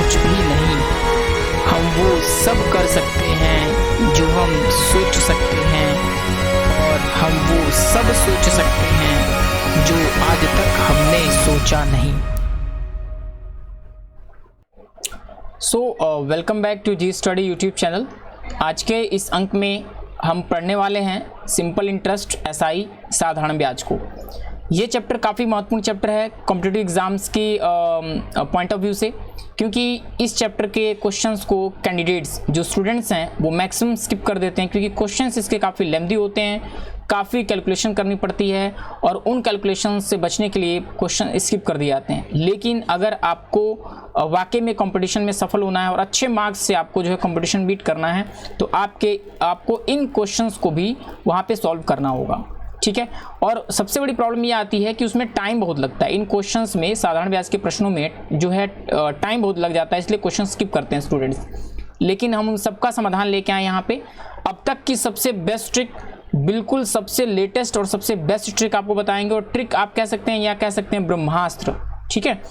कुछ भी नहीं। हम वो सब कर सकते हैं जो हम सोच सकते हैं, और हम वो सब सोच सकते हैं जो आज तक हमने सोचा नहीं। Welcome back to G study YouTube channel. आज के इस अंक में हम पढ़ने वाले हैं सिंपल इंटरेस्ट एसआई साधारण ब्याज को। ये चैप्टर काफ़ी महत्वपूर्ण चैप्टर है कॉम्पिटिटिव एग्जाम्स की पॉइंट ऑफ व्यू से, क्योंकि इस चैप्टर के क्वेश्चंस को कैंडिडेट्स जो स्टूडेंट्स हैं वो मैक्सिमम स्किप कर देते हैं, क्योंकि क्वेश्चंस इसके काफ़ी लेंथी होते हैं, काफ़ी कैलकुलेशन करनी पड़ती है और उन कैलकुलेशन से बचने के लिए क्वेश्चन स्किप कर दिए जाते हैं। लेकिन अगर आपको वाकई में कंपटीशन में सफल होना है और अच्छे मार्क्स से आपको जो है कंपटीशन बीट करना है, तो आपको इन क्वेश्चंस को भी वहाँ पे सॉल्व करना होगा, ठीक है। और सबसे बड़ी प्रॉब्लम ये आती है कि उसमें टाइम बहुत लगता है। इन क्वेश्चंस में, साधारण ब्याज के प्रश्नों में जो है टाइम बहुत लग जाता है, इसलिए क्वेश्चन स्किप करते हैं स्टूडेंट्स। लेकिन हम उन सबका समाधान लेके आए यहाँ पे। अब तक की सबसे बेस्ट ट्रिक, बिल्कुल सबसे लेटेस्ट और सबसे बेस्ट ट्रिक आपको बताएंगे, और ट्रिक आप कह सकते हैं या कह सकते हैं ब्रह्मास्त्र, ठीक है।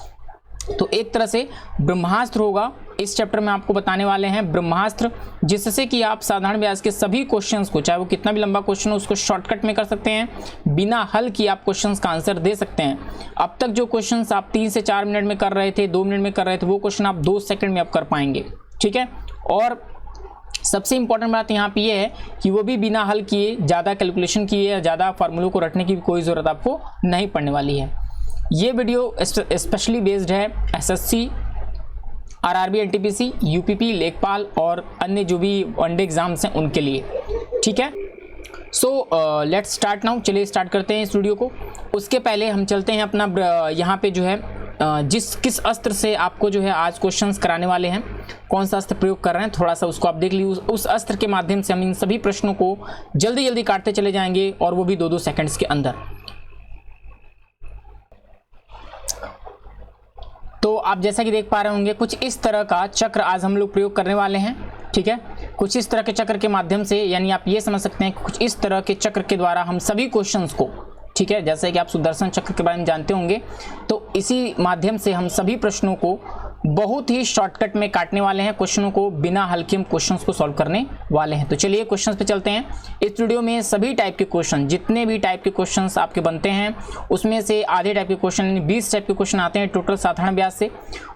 तो एक तरह से ब्रह्मास्त्र होगा, इस चैप्टर में आपको बताने वाले हैं ब्रह्मास्त्र, जिससे कि आप साधारण ब्याज के सभी क्वेश्चंस को, चाहे वो कितना भी लंबा क्वेश्चन हो, उसको शॉर्टकट में कर सकते हैं, बिना हल किए आप क्वेश्चंस का आंसर दे सकते हैं। अब तक जो क्वेश्चंस आप 3 से 4 मिनट में कर रहे थे, 2 मिनट में कर रहे थे, वो क्वेश्चन आप 2 सेकंड में आप कर पाएंगे, ठीक है। और सबसे इंपॉर्टेंट बात यहाँ पे ये है कि वो भी बिना हल किए, ज़्यादा कैलकुलेशन किए या ज़्यादा फार्मूलों को रटने की कोई ज़रूरत आपको नहीं पड़ने वाली है। ये वीडियो स्पेशली बेस्ड है एसएससी, आरआरबी, एनटीपीसी, यूपीपी, लेखपाल और अन्य जो भी वनडे एग्जाम्स हैं उनके लिए, ठीक है। So let's start now. चलिए स्टार्ट करते हैं इस वीडियो को। उसके पहले हम चलते हैं अपना यहाँ पे जो है किस अस्त्र से आपको जो है आज क्वेश्चंस कराने वाले हैं, कौन सा अस्त्र प्रयोग कर रहे हैं, थोड़ा सा उसको आप देख लीजिए। उस अस्त्र के माध्यम से हम इन सभी प्रश्नों को जल्दी जल्दी काटते चले जाएंगे, और वो भी 2-2 सेकंड्स के अंदर। तो आप जैसा कि देख पा रहे होंगे, कुछ इस तरह का चक्र आज हम लोग प्रयोग करने वाले हैं, ठीक है। कुछ इस तरह के चक्र के माध्यम से, यानी आप ये समझ सकते हैं कि कुछ इस तरह के चक्र के द्वारा हम सभी क्वेश्चंस को, ठीक है, जैसे कि आप सुदर्शन चक्र के बारे में जानते होंगे, तो इसी माध्यम से हम सभी प्रश्नों को बहुत ही शॉर्टकट में काटने वाले हैं, क्वेश्चनों को बिना हल के हम क्वेश्चंस को सॉल्व करने वाले हैं। तो चलिए क्वेश्चंस पे चलते हैं। इस वीडियो में सभी टाइप के क्वेश्चन, जितने भी टाइप के क्वेश्चंस आपके बनते हैं, उसमें से आधे टाइप के क्वेश्चन, यानी 20 टाइप के क्वेश्चन आते हैं टोटल साधारण ब्याज से,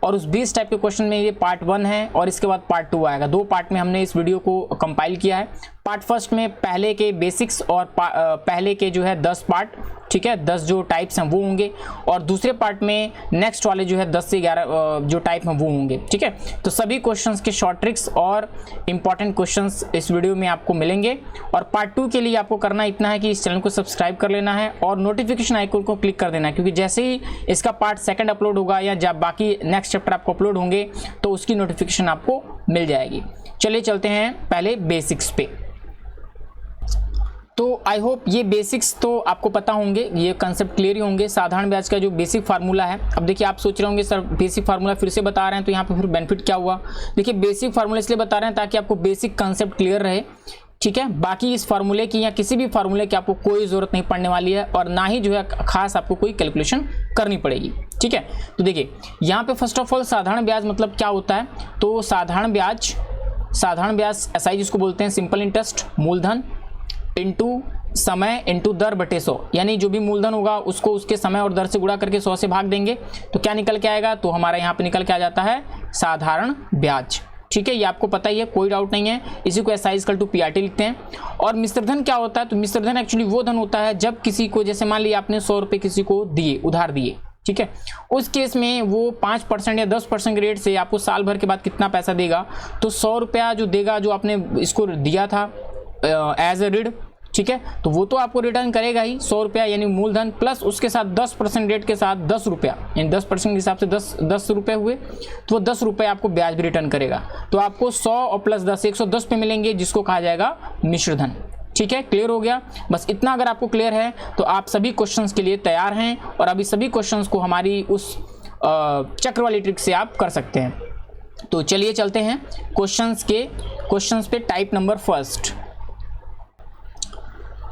और उस 20 टाइप के क्वेश्चन में ये पार्ट 1 है और इसके बाद पार्ट 2 आएगा। 2 पार्ट में हमने इस वीडियो को कंपाइल किया है। पार्ट फर्स्ट में पहले के बेसिक्स और पहले के जो है 10 पार्ट, ठीक है, 10 जो टाइप्स हैं वो होंगे, और दूसरे पार्ट में नेक्स्ट वाले जो है 10 से 11 जो टाइप हैं वो होंगे, ठीक है। तो सभी क्वेश्चंस के शॉर्ट ट्रिक्स और इंपॉर्टेंट क्वेश्चंस इस वीडियो में आपको मिलेंगे। और पार्ट 2 के लिए आपको करना इतना है कि इस चैनल को सब्सक्राइब कर लेना है और नोटिफिकेशन आइकन को क्लिक कर देना है, क्योंकि जैसे ही इसका पार्ट 2 अपलोड होगा या जब बाकी नेक्स्ट चैप्टर आपको अपलोड होंगे तो उसकी नोटिफिकेशन आपको मिल जाएगी। चलिए चलते हैं पहले बेसिक्स पे। तो आई होप ये बेसिक्स तो आपको पता होंगे, ये कंसेप्ट क्लियर ही होंगे। साधारण ब्याज का जो बेसिक फार्मूला है, अब देखिए आप सोच रहे होंगे सर बेसिक फार्मूला फिर से बता रहे हैं तो यहाँ पे फिर बेनिफिट क्या हुआ। देखिए बेसिक फार्मूला इसलिए बता रहे हैं ताकि आपको बेसिक कंसेप्ट क्लियर रहे, ठीक है। बाकी इस फार्मूले की या किसी भी फार्मूले की आपको कोई ज़रूरत नहीं पड़ने वाली है, और ना ही जो है खास आपको कोई कैलकुलेशन करनी पड़ेगी, ठीक है। तो देखिए यहाँ पे फर्स्ट ऑफ ऑल साधारण ब्याज मतलब क्या होता है। तो साधारण ब्याज एसआई जिसको बोलते हैं, सिंपल इंटरेस्ट, मूलधन इंटू समय इंटू दर बटे 100, यानी जो भी मूलधन होगा उसको उसके समय और दर से गुणा करके 100 से भाग देंगे तो क्या निकल के आएगा, तो हमारा यहाँ पे निकल के आ जाता है साधारण ब्याज, ठीक है। ये आपको पता ही है, कोई डाउट नहीं है। इसी को एसआई इक्वल टू पीआरटी लिखते हैं। और मिश्रधन क्या होता है, तो मिश्रधन एक्चुअली वो धन होता है जब किसी को, जैसे मान लिया आपने 100 रुपये किसी को दिए, उधार दिए, ठीक है, उस केस में वो 5% या 10% के रेट से आपको साल भर के बाद कितना पैसा देगा, तो 100 रुपया जो देगा, जो आपने इसको दिया था एज ए ऋण, ठीक है, तो वो तो आपको रिटर्न करेगा ही 100 रुपया यानी मूलधन, प्लस उसके साथ 10% रेट के साथ 10 रुपया, यानी 10% के हिसाब से 10 रुपये हुए, तो वो 10 रुपये आपको ब्याज भी रिटर्न करेगा। तो आपको 100 और प्लस 10 110 पे मिलेंगे, जिसको कहा जाएगा मिश्रधन, ठीक है। क्लियर हो गया, बस इतना अगर आपको क्लियर है तो आप सभी क्वेश्चंस के लिए तैयार हैं, और अभी सभी क्वेश्चंस को हमारी उस चक्र वाली ट्रिक से आप कर सकते हैं। तो चलिए चलते हैं क्वेश्चंस पे। टाइप नंबर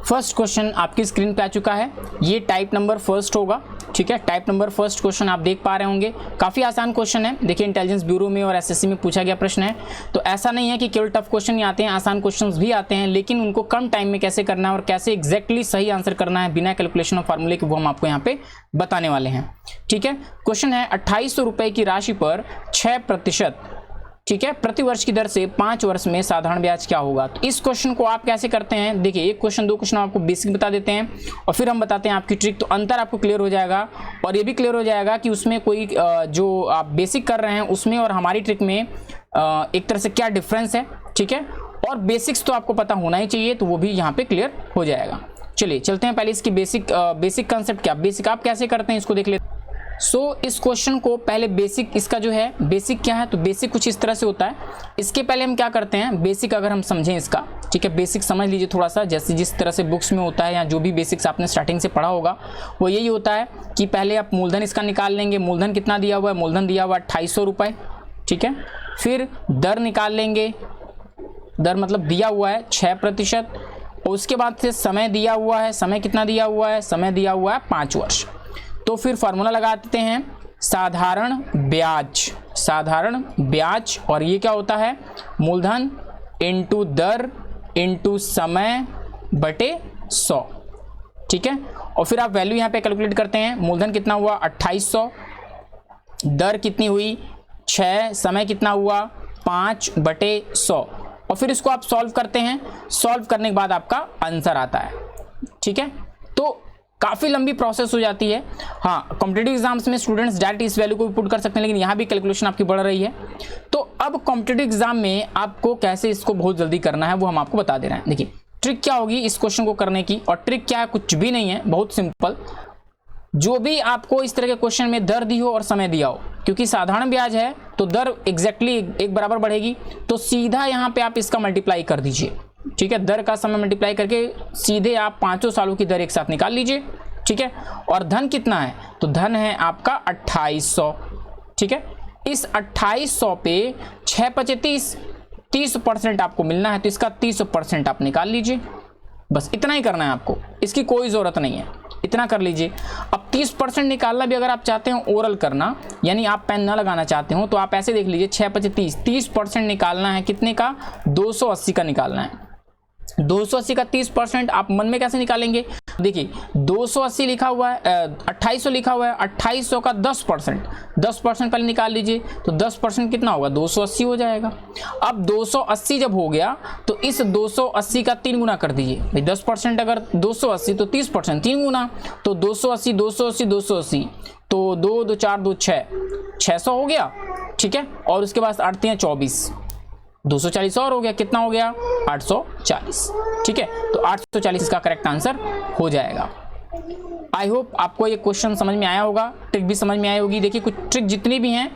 फर्स्ट क्वेश्चन आपकी स्क्रीन पे आ चुका है, ये टाइप नंबर फर्स्ट होगा, ठीक है। टाइप नंबर फर्स्ट क्वेश्चन आप देख पा रहे होंगे, काफ़ी आसान क्वेश्चन है। देखिए इंटेलिजेंस ब्यूरो में और एसएससी में पूछा गया प्रश्न है, तो ऐसा नहीं है कि केवल टफ क्वेश्चन ही आते हैं, आसान क्वेश्चंस भी आते हैं, लेकिन उनको कम टाइम में कैसे करना है और कैसे एग्जैक्टली सही आंसर करना है बिना कैलकुलेशन और फार्मूले के, वो हम आपको यहाँ पे बताने वाले हैं, ठीक है। क्वेश्चन है 2800 रुपये की राशि पर 6%, ठीक है, प्रति वर्ष की दर से 5 वर्ष में साधारण ब्याज क्या होगा। तो इस क्वेश्चन को आप कैसे करते हैं, देखिए एक क्वेश्चन दो क्वेश्चन आपको बेसिक बता देते हैं और फिर हम बताते हैं आपकी ट्रिक, तो अंतर आपको क्लियर हो जाएगा और ये भी क्लियर हो जाएगा कि उसमें कोई जो आप बेसिक कर रहे हैं उसमें और हमारी ट्रिक में एक तरह से क्या डिफरेंस है, ठीक है। और बेसिक्स तो आपको पता होना ही चाहिए, तो वो भी यहाँ पे क्लियर हो जाएगा। चलिए चलते हैं पहले इसकी बेसिक कंसेप्ट क्या, बेसिक आप कैसे करते हैं इसको देख लेते हैं। इस क्वेश्चन को पहले बेसिक, इसका जो है बेसिक क्या है, तो बेसिक कुछ इस तरह से होता है। इसके पहले हम क्या करते हैं, बेसिक अगर हम समझें इसका, ठीक है, बेसिक समझ लीजिए थोड़ा सा, जैसे जिस तरह से बुक्स में होता है या जो भी बेसिक्स आपने स्टार्टिंग से पढ़ा होगा वो यही होता है कि पहले आप मूलधन इसका निकाल लेंगे। मूलधन कितना दिया हुआ है, मूलधन दिया हुआ है 2800 रुपये, ठीक है। फिर दर निकाल लेंगे, दर मतलब दिया हुआ है 6%, और उसके बाद से समय दिया हुआ है, समय कितना दिया हुआ है, समय दिया हुआ है 5 वर्ष। तो फिर फार्मूला लगा देते हैं साधारण ब्याज, साधारण ब्याज, और ये क्या होता है, मूलधन इंटू दर इंटू समय बटे 100, ठीक है। और फिर आप वैल्यू यहाँ पे कैलकुलेट करते हैं, मूलधन कितना हुआ 2800, दर कितनी हुई 6, समय कितना हुआ 5 बटे 100, और फिर इसको आप सॉल्व करते हैं। सॉल्व करने के बाद आपका आंसर आता है, ठीक है। तो काफ़ी लंबी प्रोसेस हो जाती है। हाँ, कॉम्पिटिटिव एग्जाम्स में स्टूडेंट्स डायरेक्ट इस वैल्यू को भी पुट कर सकते हैं, लेकिन यहाँ भी कैलकुलेशन आपकी बढ़ रही है। तो अब कॉम्पिटिटिव एग्जाम में आपको कैसे इसको बहुत जल्दी करना है वो हम आपको बता दे रहे हैं। देखिए ट्रिक क्या होगी इस क्वेश्चन को करने की, और ट्रिक क्या है, कुछ भी नहीं है, बहुत सिंपल। जो भी आपको इस तरह के क्वेश्चन में दर दी हो और समय दिया हो, क्योंकि साधारण ब्याज है तो दर एग्जैक्टली एक बराबर बढ़ेगी, तो सीधा यहाँ पे आप इसका मल्टीप्लाई कर दीजिए, ठीक है। दर का समय मल्टीप्लाई करके सीधे आप 5 सालों की दर एक साथ निकाल लीजिए, ठीक है। और धन कितना है, तो धन है आपका 2800, ठीक है। इस 2800 पे 6 × 5 30% आपको मिलना है, तो इसका 30% आप निकाल लीजिए। बस इतना ही करना है आपको, इसकी कोई ज़रूरत नहीं है, इतना कर लीजिए। अब 30% निकालना भी अगर आप चाहते हो ओरल करना, यानी आप पेन ना लगाना चाहते हो, तो आप ऐसे देख लीजिए 6 × 5 30% निकालना है, कितने का 280 का निकालना है। 280 का 30% आप मन में कैसे निकालेंगे, देखिए 280 लिखा हुआ है, 2800 लिखा हुआ है, 2800 का 10% पहले निकाल लीजिए, तो 10% कितना होगा 280 हो जाएगा। अब 280 जब हो गया तो इस 280 का 3 गुना कर दीजिए भाई, 10% अगर 280 तो 30% 3 गुना, तो 280 280 280, तो 2 2 4 2 6 600 हो गया, ठीक है। और उसके बाद 8 × 24 240 और हो गया, कितना हो गया 840, ठीक है। तो 840 इसका करेक्ट आंसर हो जाएगा। आई होप आपको ये क्वेश्चन समझ में आया होगा, ट्रिक भी समझ में आई होगी। देखिए कुछ ट्रिक जितनी भी हैं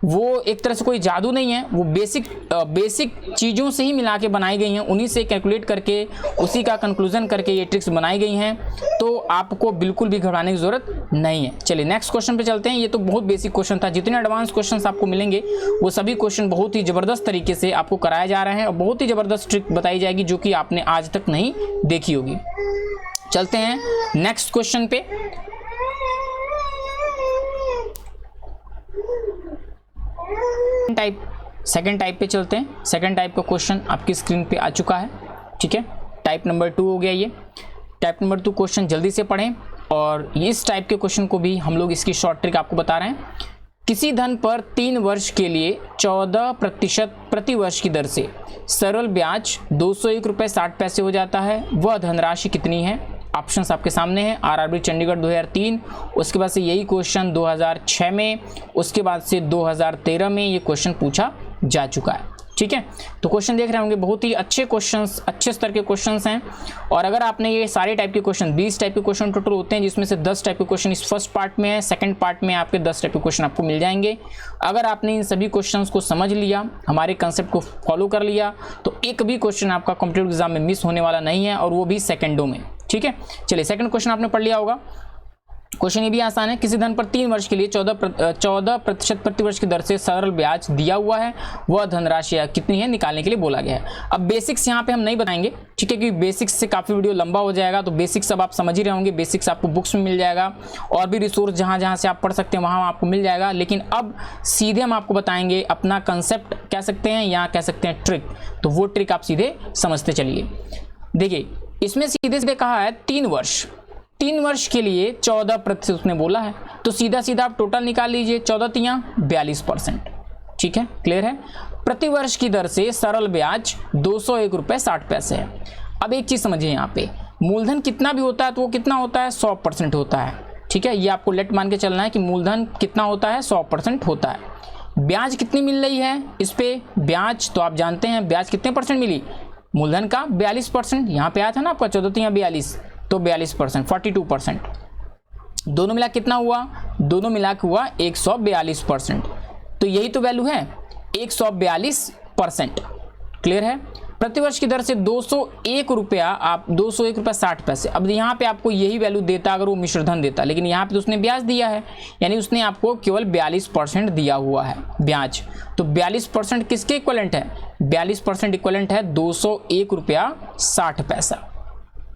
वो एक तरह से कोई जादू नहीं है, वो बेसिक चीज़ों से ही मिला के बनाई गई हैं, उन्हीं से कैलकुलेट करके उसी का कंक्लूजन करके ये ट्रिक्स बनाई गई हैं, तो आपको बिल्कुल भी घबराने की ज़रूरत नहीं है। चलिए नेक्स्ट क्वेश्चन पे चलते हैं। ये तो बहुत बेसिक क्वेश्चन था, जितने एडवांस क्वेश्चन आपको मिलेंगे वो सभी क्वेश्चन बहुत ही ज़बरदस्त तरीके से आपको कराया जा रहे हैं और बहुत ही ज़बरदस्त ट्रिक बताई जाएगी जो कि आपने आज तक नहीं देखी होगी। चलते हैं नेक्स्ट क्वेश्चन पे। सेकंड टाइप पे चलते हैं। सेकंड टाइप का क्वेश्चन आपकी स्क्रीन पे आ चुका है, ठीक है। टाइप नंबर 2 हो गया ये। टाइप नंबर 2 क्वेश्चन जल्दी से पढ़ें, और इस टाइप के क्वेश्चन को भी हम लोग इसकी शॉर्ट ट्रिक आपको बता रहे हैं। किसी धन पर 3 वर्ष के लिए 14% प्रति वर्ष की दर से सरल ब्याज 201 रुपये 60 पैसे हो जाता है, वह धनराशि कितनी है। ऑप्शंस आपके सामने हैं, आरआरबी चंडीगढ़ 2003, उसके बाद से यही क्वेश्चन 2006 में, उसके बाद से 2013 में ये क्वेश्चन पूछा जा चुका है, ठीक है। तो क्वेश्चन देख रहे होंगे, बहुत ही अच्छे क्वेश्चंस, अच्छे स्तर के क्वेश्चंस हैं। और अगर आपने ये सारे टाइप के क्वेश्चन 20 टाइप के क्वेश्चन टोटल होते हैं, जिसमें से 10 टाइप के क्वेश्चन इस फर्स्ट पार्ट में है, सेकंड पार्ट में आपके 10 टाइप के क्वेश्चन आपको मिल जाएंगे। अगर आपने इन सभी क्वेश्चंस को समझ लिया, हमारे कंसेप्ट को फॉलो कर लिया, तो एक भी क्वेश्चन आपका कॉम्पिटिटिव एग्जाम में मिस होने वाला नहीं है, और वो भी सेकेंडों में, ठीक है। चलिए सेकंड क्वेश्चन आपने पढ़ लिया होगा। क्वेश्चन ये भी आसान है। किसी धन पर 3 वर्ष के लिए 14% प्रतिवर्ष की दर से सरल ब्याज दिया हुआ है, वह धनराशि कितनी है निकालने के लिए बोला गया है। अब बेसिक्स यहाँ पे हम नहीं बताएंगे, ठीक है, क्योंकि बेसिक्स से काफी वीडियो लंबा हो जाएगा। तो बेसिक्स अब आप समझ ही रहे होंगे, बेसिक्स आपको बुक्स में मिल जाएगा और भी रिसोर्स जहाँ से आप पढ़ सकते हैं वहाँ आपको मिल जाएगा। लेकिन अब सीधे हम आपको बताएंगे अपना कंसेप्ट कह सकते हैं या कह सकते हैं ट्रिक, तो वो ट्रिक आप सीधे समझते चलिए। देखिए इसमें सीधे सीधे कहा है 3 वर्ष के लिए 14% उसने बोला है, तो सीधा सीधा आप टोटल निकाल लीजिए, 14 तियां 42%, ठीक है, क्लियर है। प्रति वर्ष की दर से सरल ब्याज 201 रुपये 60 पैसे है। अब एक चीज समझिए, यहाँ पे मूलधन कितना भी होता है तो वो कितना होता है 100% होता है, ठीक है, ये आपको लेट मान के चलना है कि मूलधन कितना होता है 100% होता है। ब्याज कितनी मिल रही है इस पे, ब्याज तो आप जानते हैं ब्याज कितने परसेंट मिली, मूलधन का 42%, यहाँ पे आया था ना आपका 14 तियां 42, तो 42% 42%, दोनों मिला कितना हुआ, दोनों मिला के हुआ 142%, तो यही तो वैल्यू है 142%, क्लियर है। प्रतिवर्ष की दर से 201 रुपया, आप 201 रुपया 60 पैसे। अब यहाँ पे आपको यही वैल्यू देता अगर वो मिश्रधन देता, लेकिन यहाँ पे तो उसने ब्याज दिया है, यानी उसने आपको केवल 42% दिया हुआ है ब्याज। तो 42% किसके इक्वलेंट है, 42% इक्वलेंट है 201 रुपया 60 पैसा,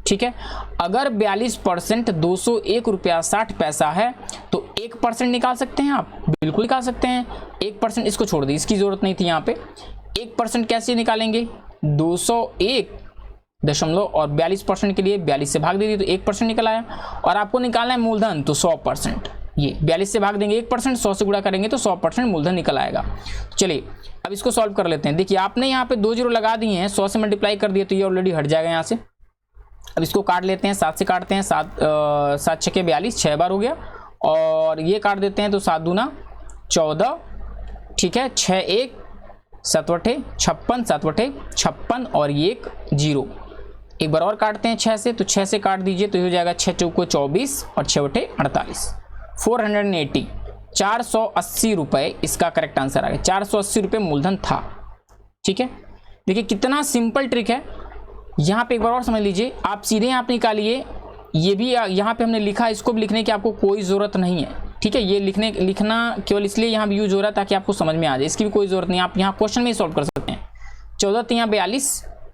ठीक है। अगर 42% 201 रुपया 60 पैसा है तो 1% निकाल सकते हैं आप, बिल्कुल निकाल सकते हैं। 1% इसको छोड़ दी, इसकी जरूरत नहीं थी यहाँ पे। 1% कैसे निकालेंगे, 201 दशमलव और 42% के लिए 42 से भाग दे दी तो 1% निकल आया। और आपको निकालना है मूलधन तो 100%, ये 42 से भाग देंगे 1%, 100 से गुणा करेंगे तो 100% मूलधन निकल आएगा। चलिए अब इसको सॉल्व कर लेते हैं। देखिए आपने यहाँ पे 2 जीरो लगा दिए हैं, 100 से मल्टीप्लाई कर दिया तो ये ऑलरेडी हट जाएगा यहाँ से। अब इसको काट लेते हैं, 7 से काटते हैं, 7 छके 42, 6 बार हो गया। और ये काट देते हैं तो 7 दूना 14, ठीक है, 6 1 7 वटे 56, 7 वटे 56 और ये 1 0। एक बार और काटते हैं 6 से, तो 6 से काट दीजिए तो ये हो जाएगा 6 चौको 24 और 6 वटे 48, 480, 480 रुपये इसका करेक्ट आंसर आ गया। 480 रुपये मूलधन था, ठीक है। देखिए कितना सिंपल ट्रिक है। यहाँ पे एक बार और समझ लीजिए, आप सीधे यहाँ पे निकालिए, ये भी यहाँ पे हमने लिखा, इसको भी लिखने की आपको कोई ज़रूरत नहीं है, ठीक है। ये लिखना केवल इसलिए यहाँ भी यूज हो रहा है ताकि आपको समझ में आ जाए, इसकी भी कोई ज़रूरत नहीं, आप यहाँ क्वेश्चन में ही सॉल्व कर सकते हैं। 14 तियां 42,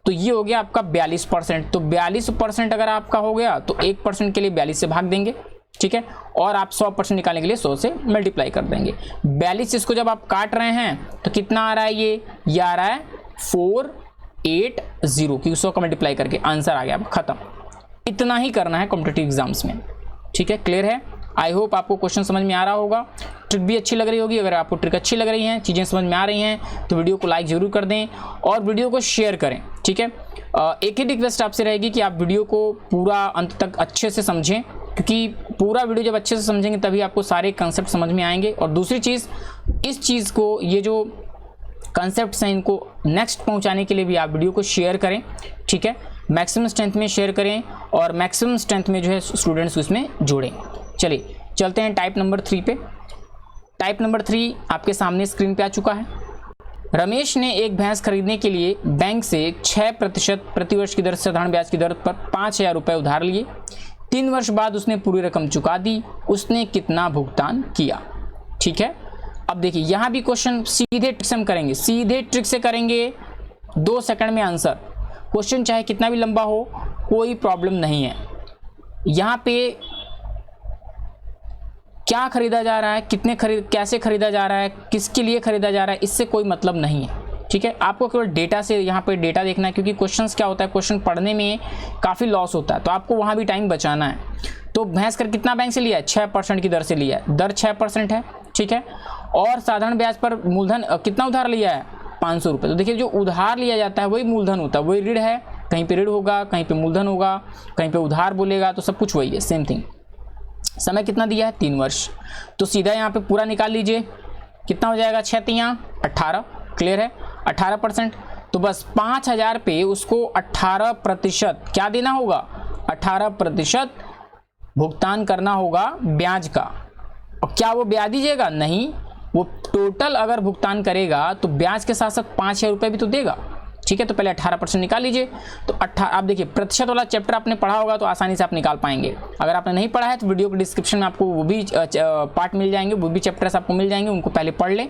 तो ये हो गया आपका 42%। तो 42% अगर आपका हो गया तो 1% के लिए 42 से भाग देंगे, ठीक है, और आप 100% निकालने के लिए 100 से मल्टीप्लाई कर देंगे। 42 इसको जब आप काट रहे हैं तो कितना आ रहा है, ये आ रहा है 480, क्योंकि 100 का मल्टीप्लाई करके आंसर आ गया, खत्म। इतना ही करना है कॉम्पिटिटिव एग्जाम्स में, ठीक है, क्लियर है। आई होप आपको क्वेश्चन समझ में आ रहा होगा, ट्रिक भी अच्छी लग रही होगी। अगर आपको ट्रिक अच्छी लग रही है, चीज़ें समझ में आ रही हैं तो वीडियो को लाइक जरूर कर दें और वीडियो को शेयर करें, ठीक है। एक ही रिक्वेस्ट आपसे रहेगी कि आप वीडियो को पूरा अंत तक अच्छे से समझें, क्योंकि पूरा वीडियो जब अच्छे से समझेंगे तभी आपको सारे कंसेप्ट समझ में आएंगे। और दूसरी चीज़, इस चीज़ को, ये जो कंसेप्ट हैं इनको नेक्स्ट पहुंचाने के लिए भी आप वीडियो को शेयर करें, ठीक है, मैक्सिमम स्ट्रेंथ में शेयर करें और मैक्सिमम स्ट्रेंथ में जो है स्टूडेंट्स को इसमें जोड़ें। चलिए चलते हैं टाइप नंबर 3 पे। टाइप नंबर 3 आपके सामने स्क्रीन पे आ चुका है। रमेश ने एक भैंस खरीदने के लिए बैंक से 6% प्रतिवर्ष की दर से साधारण ब्याज की दर पर 5000 रुपये उधार लिए। 3 वर्ष बाद उसने पूरी रकम चुका दी, उसने कितना भुगतान किया, ठीक है। अब देखिए यहाँ भी क्वेश्चन सीधे ट्रिक से हम करेंगे, सीधे ट्रिक से करेंगे, 2 सेकंड में आंसर। क्वेश्चन चाहे कितना भी लंबा हो कोई प्रॉब्लम नहीं है। यहाँ पे क्या खरीदा जा रहा है, कैसे खरीदा जा रहा है, किसके लिए खरीदा जा रहा है, इससे कोई मतलब नहीं है, ठीक है। आपको केवल डेटा से यहाँ पे डेटा देखना है, क्योंकि क्वेश्चंस क्या होता है, क्वेश्चन पढ़ने में काफ़ी लॉस होता है, तो आपको वहाँ भी टाइम बचाना है। तो भैंस कर कितना बैंक से लिया है, 6% की दर से लिया है, दर 6% है, ठीक है। और साधारण ब्याज पर मूलधन कितना उधार लिया है, 500 रुपये। तो देखिए जो उधार लिया जाता है वही मूलधन होता है, वही ऋण है, कहीं पे ऋण होगा, कहीं पे मूलधन होगा, कहीं पे उधार बोलेगा, तो सब कुछ वही है, सेम थिंग। समय कितना दिया है, 3 वर्ष। तो सीधा यहाँ पे पूरा निकाल लीजिए, कितना हो जाएगा, 6 तियां 18, क्लियर है, 18%। तो बस 5000 पे उसको 18% क्या देना होगा, 18% भुगतान करना होगा ब्याज का। और क्या वो ब्याज दीजिएगा, नहीं, वो टोटल अगर भुगतान करेगा तो ब्याज के साथ साथ 5000 रुपये भी तो देगा, ठीक है, तो पहले 18% निकाल लीजिए। तो आप देखिए प्रतिशत वाला चैप्टर आपने पढ़ा होगा तो आसानी से आप निकाल पाएंगे। अगर आपने नहीं पढ़ा है तो वीडियो के डिस्क्रिप्शन में आपको वो भी पार्ट मिल जाएंगे, वो भी चैप्टर्स आपको मिल जाएंगे, उनको पहले पढ़ लें।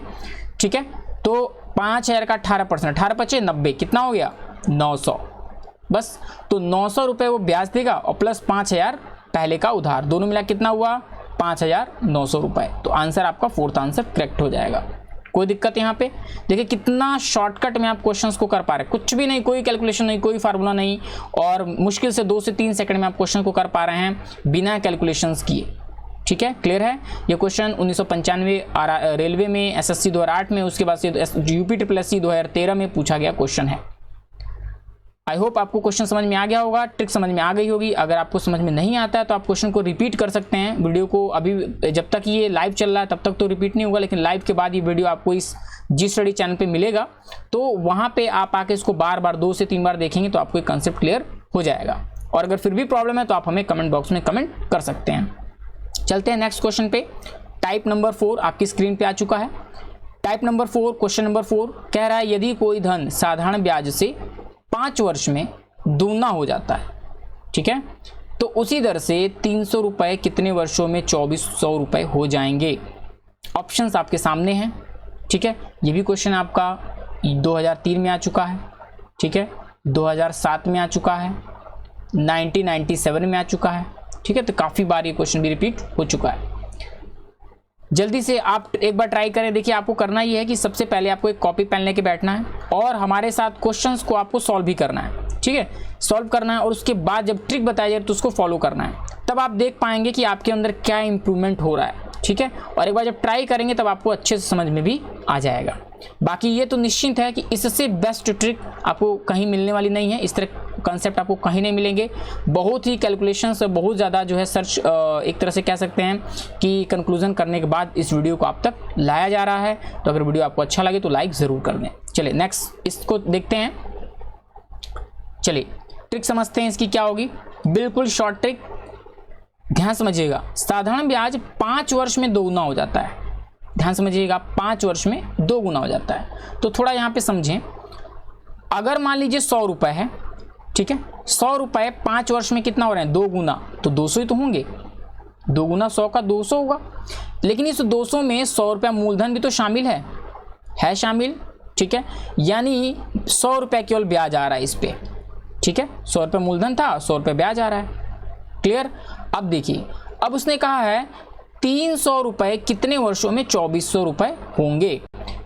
ठीक है, तो 5000 का 18%, 18 पचे 90, कितना हो गया 900 बस। तो 900 रुपये वो ब्याज देगा और प्लस 5000 पहले का उधार, दोनों मिला कितना हुआ 5900 रुपये। तो आंसर आपका फोर्थ आंसर करेक्ट हो जाएगा। कोई दिक्कत यहाँ पे? देखिए कितना शॉर्टकट में आप क्वेश्चंस को कर पा रहे हैं, कुछ भी नहीं, कोई कैलकुलेशन नहीं, कोई फार्मूला नहीं, और मुश्किल से 2 से 3 सेकंड में आप क्वेश्चन को कर पा रहे हैं बिना कैलकुलेशंस किए। ठीक है, क्लियर है? ये क्वेश्चन 1995 रेलवे में, SSC 2008 में, उसके बाद से UPSSC 2013 में पूछा गया क्वेश्चन है। आई होप आपको क्वेश्चन समझ में आ गया होगा, ट्रिक समझ में आ गई होगी। अगर आपको समझ में नहीं आता है तो आप क्वेश्चन को रिपीट कर सकते हैं। वीडियो को अभी जब तक ये लाइव चल रहा है तब तक तो रिपीट नहीं होगा, लेकिन लाइव के बाद ये वीडियो आपको इस जी स्टडी चैनल पे मिलेगा, तो वहाँ पे आप आके इसको बार बार 2 से 3 बार देखेंगे तो आपको एक कंसेप्ट क्लियर हो जाएगा। और अगर फिर भी प्रॉब्लम है तो आप हमें कमेंट बॉक्स में कमेंट कर सकते हैं। चलते हैं नेक्स्ट क्वेश्चन पे। टाइप नंबर 4 आपकी स्क्रीन पे आ चुका है। टाइप नंबर 4, क्वेश्चन नंबर 4 कह रहा है यदि कोई धन साधारण ब्याज से 5 वर्ष में दूना हो जाता है, ठीक है, तो उसी दर से 300 रुपये कितने वर्षों में 2400 रुपये हो जाएंगे? ऑप्शंस आपके सामने हैं। ठीक है, ये भी क्वेश्चन आपका 2003 में आ चुका है, ठीक है, 2007 में आ चुका है, 1997 में आ चुका है। ठीक है, तो काफ़ी बार ये क्वेश्चन भी रिपीट हो चुका है। जल्दी से आप एक बार ट्राई करें। देखिए आपको करना ये है कि सबसे पहले आपको एक कॉपी पेन लेके बैठना है और हमारे साथ क्वेश्चंस को आपको सॉल्व भी करना है। ठीक है, सॉल्व करना है और उसके बाद जब ट्रिक बताई जाए तो उसको फॉलो करना है, तब आप देख पाएंगे कि आपके अंदर क्या इंप्रूवमेंट हो रहा है। ठीक है, और एक बार जब ट्राई करेंगे तब आपको अच्छे से समझ में भी आ जाएगा। बाकी ये तो निश्चिंत है कि इससे बेस्ट ट्रिक आपको कहीं मिलने वाली नहीं है, इस तरह कंसेप्ट आपको कहीं नहीं मिलेंगे। बहुत ही कैलकुलेशंस, बहुत ज़्यादा जो है सर्च, एक तरह से कह सकते हैं कि कंक्लूजन करने के बाद इस वीडियो को आप तक लाया जा रहा है। तो अगर वीडियो आपको अच्छा लगे तो लाइक ज़रूर कर दें। चलिए नेक्स्ट इसको देखते हैं। चलिए ट्रिक समझते हैं इसकी क्या होगी। बिल्कुल शॉर्ट ट्रिक, ध्यान समझिएगा। साधारण ब्याज 5 वर्ष में 2 गुना हो जाता है। ध्यान समझिएगा, 5 वर्ष में 2 गुना हो जाता है। तो थोड़ा यहाँ पे समझें। अगर मान लीजिए 100 रुपये है, ठीक है, 100 रुपये 5 वर्ष में कितना हो रहे हैं 2 गुना, तो 200 ही तो होंगे। 2 गुना 100 का 200 होगा। लेकिन इस 200 में 100 रुपया मूलधन भी तो शामिल है शामिल। ठीक है, यानी 100 रुपये केवल ब्याज आ रहा है इस पे। ठीक है, 100 रुपये मूलधन था, 100 रुपये ब्याज आ रहा है। क्लियर? अब देखिए, अब उसने कहा है 300 रुपये कितने वर्षों में 2400 रुपये होंगे।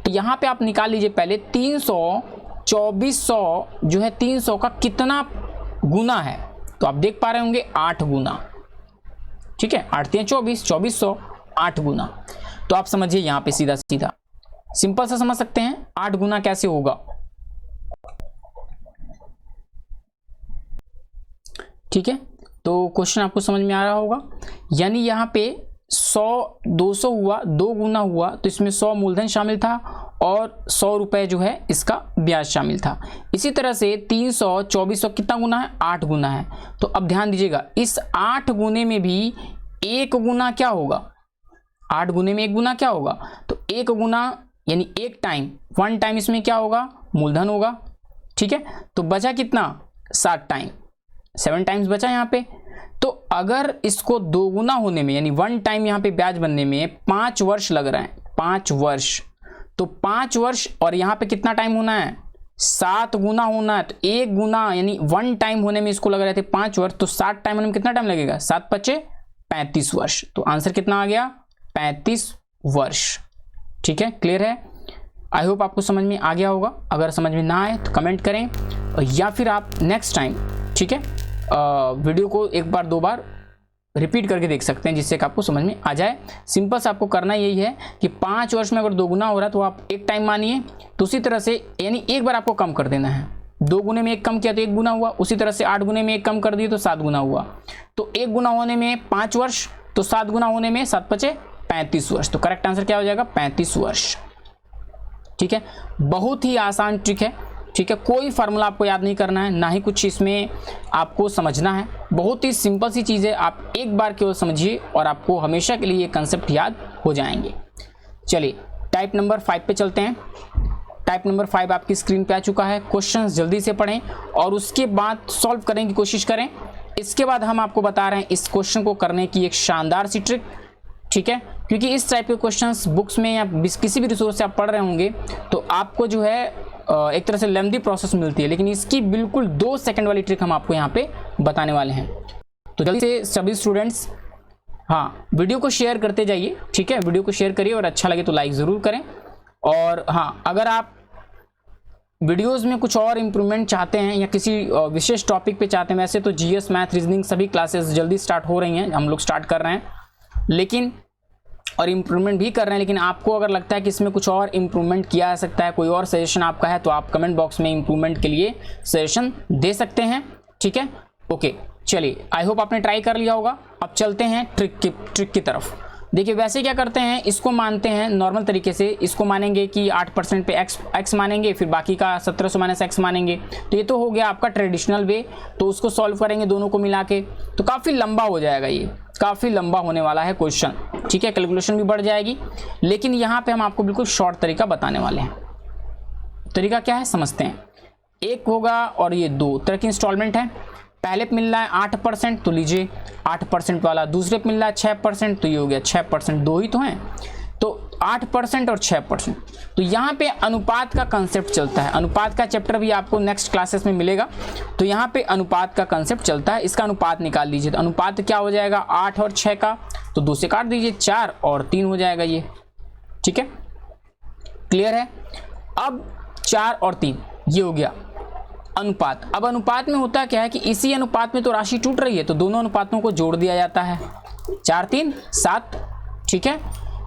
तो यहाँ पे आप निकाल लीजिए पहले 300, 2400 जो है 300 का कितना गुना है। तो आप देख पा रहे होंगे 8 गुना। ठीक है, 8 3 24, 2400 8 गुना। तो आप समझिए यहाँ पे सीधा सीधा सिंपल सा समझ सकते हैं 8 गुना कैसे होगा। ठीक है, तो क्वेश्चन आपको समझ में आ रहा होगा। यानी यहाँ पे 100 200 हुआ, 2 गुना हुआ, तो इसमें 100 मूलधन शामिल था और 100 रुपये जो है इसका ब्याज शामिल था। इसी तरह से 300 2400 कितना गुना है 8 गुना है। तो अब ध्यान दीजिएगा, इस 8 गुने में भी 1 गुना क्या होगा, 8 गुने में 1 गुना क्या होगा, तो 1 गुना यानी 1 टाइम, 1 टाइम इसमें क्या होगा मूलधन होगा। ठीक है, तो बचा कितना 7 टाइम, 7 टाइम्स बचा यहाँ पे। तो अगर इसको 2 गुना होने में यानी 1 टाइम यहाँ पे ब्याज बनने में 5 वर्ष लग रहे हैं, 5 वर्ष, तो 5 वर्ष और यहाँ पे कितना टाइम होना है 7 गुना होना है। तो 1 गुना यानी 1 टाइम होने में इसको लग रहे थे 5 वर्ष, तो 7 टाइम होने में कितना टाइम लगेगा 7 पचे 35 वर्ष। तो आंसर कितना आ गया 35 वर्ष। ठीक है, क्लियर है? आई होप आपको समझ में आ गया होगा। अगर समझ में ना आए तो कमेंट करें, या फिर आप नेक्स्ट टाइम, ठीक है, वीडियो को 1 बार 2 बार रिपीट करके देख सकते हैं, जिससे कि आपको समझ में आ जाए। सिंपल से आपको करना यही है कि 5 वर्ष में अगर 2 गुना हो रहा है तो आप 1 टाइम मानिए, तो उसी तरह से यानी 1 बार आपको कम कर देना है। 2 गुने में 1 कम किया तो 1 गुना हुआ, उसी तरह से 8 गुने में 1 कम कर दिए तो 7 गुना हुआ। तो 1 गुना होने में 5 वर्ष, तो 7 गुना होने में 7 पचे 35 वर्ष। तो करेक्ट आंसर क्या हो जाएगा 35 वर्ष। ठीक है, बहुत ही आसान ट्रिक है। ठीक है, कोई फार्मूला आपको याद नहीं करना है, ना ही कुछ इसमें आपको समझना है। बहुत ही सिंपल सी चीज़ है, आप एक बार केवल समझिए और आपको हमेशा के लिए ये कंसेप्ट याद हो जाएंगे। चलिए टाइप नंबर 5 पे चलते हैं। टाइप नंबर 5 आपकी स्क्रीन पे आ चुका है। क्वेश्चंस जल्दी से पढ़ें और उसके बाद सॉल्व करने की कोशिश करें। इसके बाद हम आपको बता रहे हैं इस क्वेश्चन को करने की एक शानदार सी ट्रिक, ठीक है, क्योंकि इस टाइप के क्वेश्चंस बुक्स में या किसी भी रिसोर्स से आप पढ़ रहे होंगे तो आपको जो है एक तरह से लेंथी प्रोसेस मिलती है, लेकिन इसकी बिल्कुल 2 सेकंड वाली ट्रिक हम आपको यहाँ पे बताने वाले हैं। तो जल्दी से सभी स्टूडेंट्स हाँ वीडियो को शेयर करते जाइए, ठीक है, वीडियो को शेयर करिए और अच्छा लगे तो लाइक ज़रूर करें। और हाँ, अगर आप वीडियोस में कुछ और इम्प्रूवमेंट चाहते हैं या किसी विशेष टॉपिक पे चाहते हैं, वैसे तो जीएस, मैथ, रीजनिंग सभी क्लासेस जल्दी स्टार्ट हो रही हैं, हम लोग स्टार्ट कर रहे हैं, लेकिन और इम्प्रूवमेंट भी कर रहे हैं, लेकिन आपको अगर लगता है कि इसमें कुछ और इम्प्रूवमेंट किया जा सकता है, कोई और सजेशन आपका है, तो आप कमेंट बॉक्स में इम्प्रूवमेंट के लिए सजेशन दे सकते हैं, ठीक है। ओके चलिए, आई होप आपने ट्राई कर लिया होगा। अब चलते हैं ट्रिक की तरफ। देखिए वैसे क्या करते हैं, इसको मानते हैं नॉर्मल तरीके से, इसको मानेंगे कि 8% पे x मानेंगे, फिर बाकी का 1700 माइनस x मानेंगे, तो ये तो हो गया आपका ट्रेडिशनल वे। तो उसको सॉल्व करेंगे दोनों को मिला के, तो काफ़ी लंबा हो जाएगा, ये काफ़ी लंबा होने वाला है क्वेश्चन, ठीक है, कैलकुलेशन भी बढ़ जाएगी। लेकिन यहाँ पे हम आपको बिल्कुल शॉर्ट तरीका बताने वाले हैं। तरीका क्या है समझते हैं। एक होगा और ये 2 तरह की इंस्टॉलमेंट है। पहले पे मिल रहा है 8%, तो लीजिए 8% वाला। दूसरे पे मिल रहा है 6%, तो ये हो गया 6%, 2 ही तो हैं, तो 8% और 6%। तो यहाँ पे अनुपात का कंसेप्ट चलता है। अनुपात का चैप्टर भी आपको नेक्स्ट क्लासेस में मिलेगा। तो यहाँ पे अनुपात का कंसेप्ट चलता है। इसका अनुपात निकाल लीजिए, तो अनुपात क्या हो जाएगा 8 और 6 का, तो 2 से काट दीजिए, 4 और 3 हो जाएगा ये, ठीक है, क्लियर है। अब 4 और 3 ये हो गया अनुपात। अब अनुपात में होता क्या है कि इसी अनुपात में तो राशि टूट रही है, तो दोनों अनुपातों को जोड़ दिया जाता है, 4 3 7, ठीक है।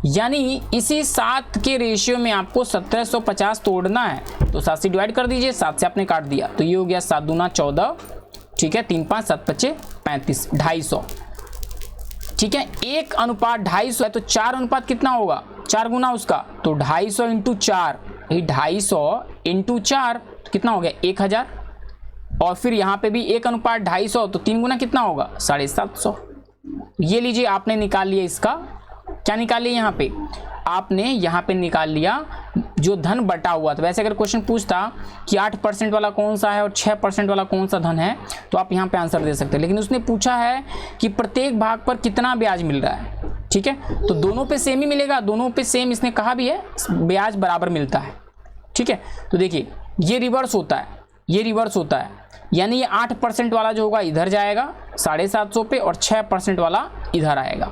यानी इसी 7 के रेशियो में आपको 1750 तोड़ना है, तो 7 से डिवाइड कर दीजिए, 7 से आपने काट दिया, तो ये हो गया 7 दूना 14, ठीक है, 3 5 7 5 35, 250, ठीक है। एक अनुपात 250 है, तो 4 अनुपात कितना होगा, 4 गुना उसका, तो 250 इंटू 4, 250 इंटू 4 कितना हो गया 1000। और फिर यहाँ पे भी एक अनुपात 250, तो 3 गुना कितना होगा 750। ये लीजिए आपने निकाल लिया, इसका क्या निकाल लिया, यहाँ पे आपने यहाँ पे निकाल लिया जो धन बटा हुआ था। वैसे अगर क्वेश्चन पूछता कि 8% वाला कौन सा है और 6% वाला कौन सा धन है, तो आप यहाँ पे आंसर दे सकते हैं, लेकिन उसने पूछा है कि प्रत्येक भाग पर कितना ब्याज मिल रहा है, ठीक है, तो दोनों पे सेम ही मिलेगा, दोनों पे सेम इसने कहा भी है, ब्याज बराबर मिलता है, ठीक है। तो देखिए ये रिवर्स होता है, ये रिवर्स होता है, यानी ये 8% वाला जो होगा इधर जाएगा 750 पे और 6% वाला इधर आएगा।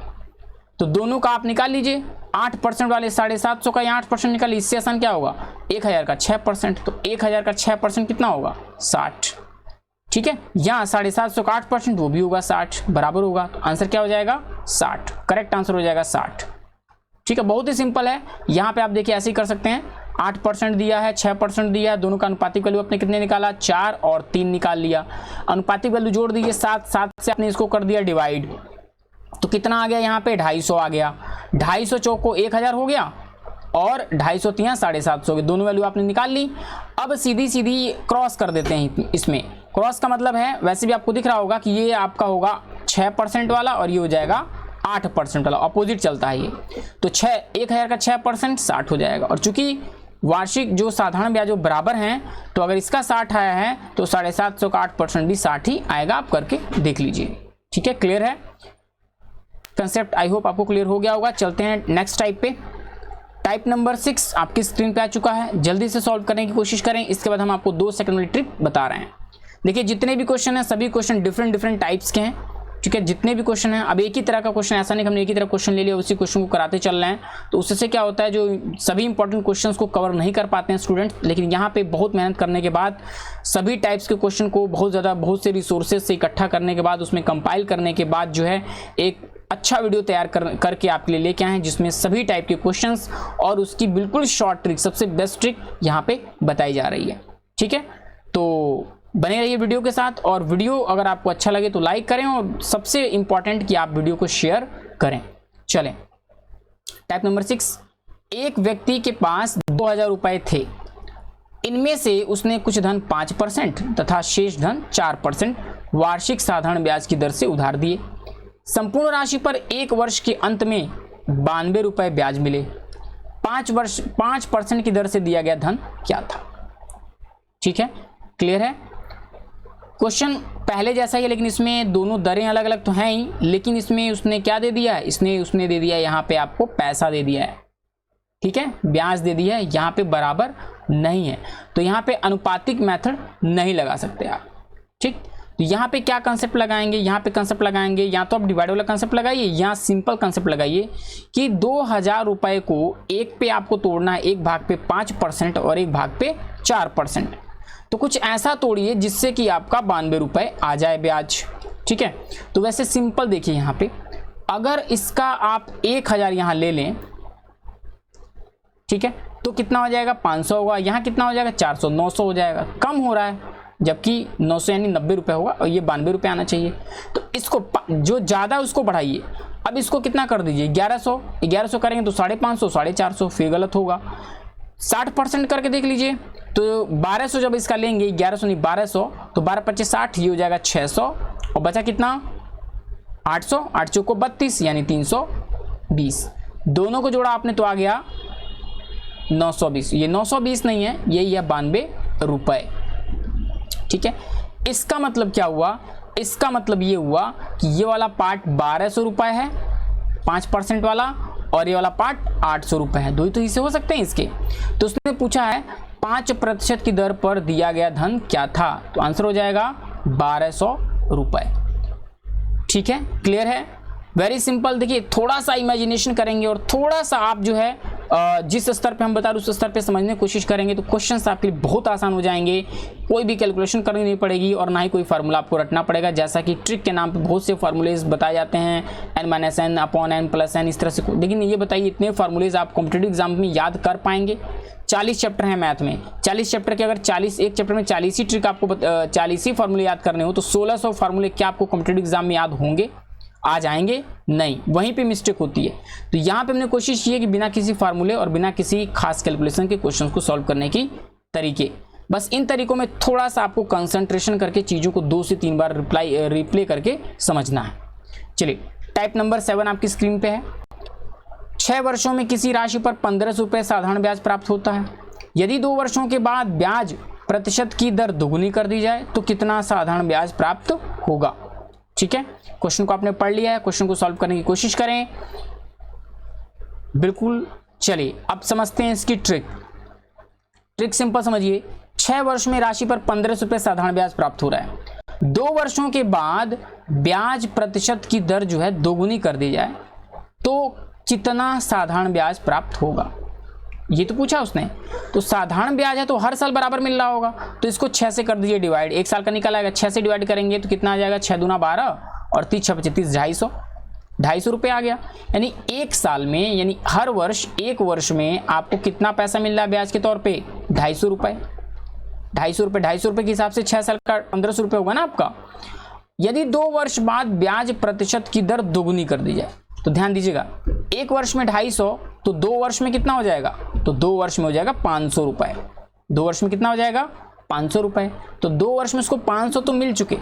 तो दोनों का आप निकाल लीजिए, 8% वाले 750 का या 8% निकाल, इससे आसान क्या होगा 1000 का 6%, तो 1000 का 6% कितना होगा 60, ठीक है। यहाँ 750 का 8% वो भी होगा 60, बराबर होगा, तो आंसर क्या हो जाएगा 60, करेक्ट आंसर हो जाएगा 60, ठीक है। बहुत ही सिंपल है। यहाँ पे आप देखिए ऐसे ही कर सकते हैं, 8% दिया है, 6% दिया है, दोनों का अनुपातिक वैल्यू आपने कितने निकाला 4 और 3 निकाल लिया, अनुपातिक वैल्यू जोड़ दीजिए 7, 7 से आपने इसको कर दिया डिवाइड, तो कितना आ गया यहाँ पे 250 आ गया, 250 चौको 1000 हो गया और 250 3 750 हो गया, दोनों वैल्यू आपने निकाल ली। अब सीधी सीधी क्रॉस कर देते हैं, इसमें क्रॉस का मतलब है, वैसे भी आपको दिख रहा होगा कि ये आपका होगा 6% वाला और ये हो जाएगा 8% वाला, अपोजिट चलता है ये, तो 1000 का 6% 60 हो जाएगा। और चूंकि वार्षिक जो साधारण ब्याज बराबर हैं, तो अगर इसका 60 आया है तो 750 का 8% भी 60 ही आएगा, आप करके देख लीजिए, ठीक है, क्लियर है कंसेप्ट। आई होप आपको क्लियर हो गया होगा। चलते हैं नेक्स्ट टाइप पे। टाइप नंबर 6 आपकी स्क्रीन पे आ चुका है, जल्दी से सॉल्व करने की कोशिश करें। इसके बाद हम आपको 2 सेकंड वाली ट्रिक बता रहे हैं। देखिए जितने भी क्वेश्चन हैं सभी क्वेश्चन डिफरेंट टाइप्स के हैं, ठीक है, जितने भी क्वेश्चन हैं। अब एक ही तरह का क्वेश्चन, ऐसा नहीं कि हमने एक ही तरह क्वेश्चन ले लिया उसी क्वेश्चन को कराते चल रहे हैं, तो उससे क्या होता है जो सभी इंपॉर्टेंट क्वेश्चंस को कवर नहीं कर पाते हैं स्टूडेंट। लेकिन यहाँ पे बहुत मेहनत करने के बाद सभी टाइप्स के क्वेश्चन को बहुत से रिसोर्सेज से इकट्ठा करने के बाद, उसमें कंपाइल करने के बाद जो है एक अच्छा वीडियो तैयार करके आपके लिए लेके आए हैं, जिसमें सभी टाइप के क्वेश्चंस और उसकी बिल्कुल शॉर्ट ट्रिक, सबसे बेस्ट ट्रिक यहाँ पे बताई जा रही है, ठीक है। तो बने रहिए वीडियो के साथ, और वीडियो अगर आपको अच्छा लगे तो लाइक करें, और सबसे इंपॉर्टेंट कि आप वीडियो को शेयर करें। चलें, टाइप नंबर 6। एक व्यक्ति के पास 2000 रुपए थे, इनमें से उसने कुछ धन 5% तथा शेष धन 4% वार्षिक साधारण ब्याज की दर से उधार दिए। संपूर्ण राशि पर 1 वर्ष के अंत में 92 रुपए ब्याज मिले। 5% की दर से दिया गया धन क्या था। ठीक है, क्लियर है। क्वेश्चन पहले जैसा ही है, लेकिन इसमें दोनों दरें अलग अलग तो हैं ही, लेकिन इसमें उसने क्या दे दिया है, उसने दे दिया यहाँ पे आपको पैसा दे दिया है। ठीक है, ब्याज दे दिया है, यहाँ पे बराबर नहीं है, तो यहाँ पे अनुपातिक मेथड नहीं लगा सकते आप। ठीक, तो यहाँ पे क्या कंसेप्ट लगाएंगे, यहाँ पे कंसेप्ट लगाएंगे, या तो आप डिवाइड वाला कंसेप्ट लगाइए या सिंपल कंसेप्ट लगाइए कि 2000 रुपए को एक पे आपको तोड़ना है, एक भाग पे 5% और एक भाग पे 4%। तो कुछ ऐसा तोड़िए जिससे कि आपका 92 रुपए आ जाए ब्याज। ठीक है, तो वैसे सिंपल देखिए यहाँ पे, अगर इसका आप 1000 यहाँ ले लें, ठीक है, तो कितना हो जाएगा 500 होगा, यहाँ कितना हो जाएगा 400, 900 हो जाएगा, कम हो रहा है, जबकि 900 यानी 90 रुपये होगा और ये 92 रुपये आना चाहिए। तो इसको जो ज़्यादा उसको बढ़ाइए। अब इसको कितना कर दीजिए 1100 करेंगे तो 550, 450, फिर गलत होगा। 60% करके देख लीजिए, तो 1200 जब इसका लेंगे, 1100 नहीं 1200, तो 12 25 60, ये हो जाएगा 600 और बचा कितना 800, 800 को 32 यानी 320, दोनों को जोड़ा आपने तो आ गया 920। ये 920 नहीं है, यही है 92 रुपए। ठीक है, इसका मतलब क्या हुआ, इसका मतलब ये हुआ कि ये वाला पार्ट 1200 रुपए है 5% वाला, और ये वाला पार्ट 800 रुपए है। दो ही तो हिस्से हो सकते हैं इसके। तो उसने पूछा है 5% की दर पर दिया गया धन क्या था, तो आंसर हो जाएगा 1200 रुपए। ठीक है, क्लियर है, वेरी सिंपल। देखिए थोड़ा सा इमेजिनेशन करेंगे और थोड़ा सा आप जो है जिस स्तर पे हम बता रहे उस स्तर पे समझने की कोशिश करेंगे तो क्वेश्चंस आपके लिए बहुत आसान हो जाएंगे। कोई भी कैलकुलेशन करनी नहीं पड़ेगी और ना ही कोई फार्मूला आपको रटना पड़ेगा। जैसा कि ट्रिक के नाम पे बहुत से फार्मूलेज बताए जाते हैं, n-n/n+n इस तरह से, लेकिन ये बताइए इतने फार्मूलेज आप कॉम्पिटिटिव एग्जाम में याद कर पाएंगे? 40 चैप्टर हैं मैथ में, 40 चैप्टर के अगर 40 एक चैप्टर में 40 ही ट्रिक आपको 40 ही फार्मूले याद करने हो तो 1600 फार्मूले क्या आपको कॉम्पिटिटिव एग्जाम में याद होंगे? आ जाएंगे? नहीं, वहीं पे मिस्टेक होती है। तो यहाँ पे हमने कोशिश की है कि बिना किसी फार्मूले और बिना किसी खास कैलकुलेशन के क्वेश्चंस को सॉल्व करने की तरीके, बस इन तरीकों में थोड़ा सा आपको कंसंट्रेशन करके चीज़ों को 2 से 3 बार रिप्ले करके समझना है। चलिए, टाइप नंबर 7 आपकी स्क्रीन पे है। 6 वर्षों में किसी राशि पर 1500 रुपये साधारण ब्याज प्राप्त होता है। यदि 2 वर्षों के बाद ब्याज प्रतिशत की दर दोगुनी कर दी जाए तो कितना साधारण ब्याज प्राप्त होगा? ठीक है, क्वेश्चन को आपने पढ़ लिया है, क्वेश्चन को सॉल्व करने की कोशिश करें। बिल्कुल, चलिए अब समझते हैं इसकी ट्रिक सिंपल समझिए। 6 वर्ष में राशि पर 1500 रुपये साधारण ब्याज प्राप्त हो रहा है। 2 वर्षों के बाद ब्याज प्रतिशत की दर जो है दोगुनी कर दी जाए तो कितना साधारण ब्याज प्राप्त होगा, ये तो पूछा उसने। तो साधारण ब्याज है तो हर साल बराबर मिल रहा होगा, तो इसको 6 से कर दीजिए डिवाइड। 1 साल का निकल आएगा, 6 से डिवाइड करेंगे तो कितना आ जाएगा 6 दूना 12 और 3 6 25 250 रुपये आ गया। यानी 1 साल में, यानी हर वर्ष 1 वर्ष में आपको कितना पैसा मिल रहा है ब्याज के तौर पे? 250 रुपये। 250 रुपये के हिसाब से 6 साल का 1500 रुपये होगा ना आपका। यदि 2 वर्ष बाद ब्याज प्रतिशत की दर दोगुनी कर दी जाए तो ध्यान दीजिएगा, 1 वर्ष में 250 तो 2 वर्ष में कितना हो जाएगा? तो 2 वर्ष में हो जाएगा 500 रुपये। 2 वर्ष में कितना हो जाएगा? 500 रुपये। तो 2 वर्ष में उसको 500 तो मिल चुके।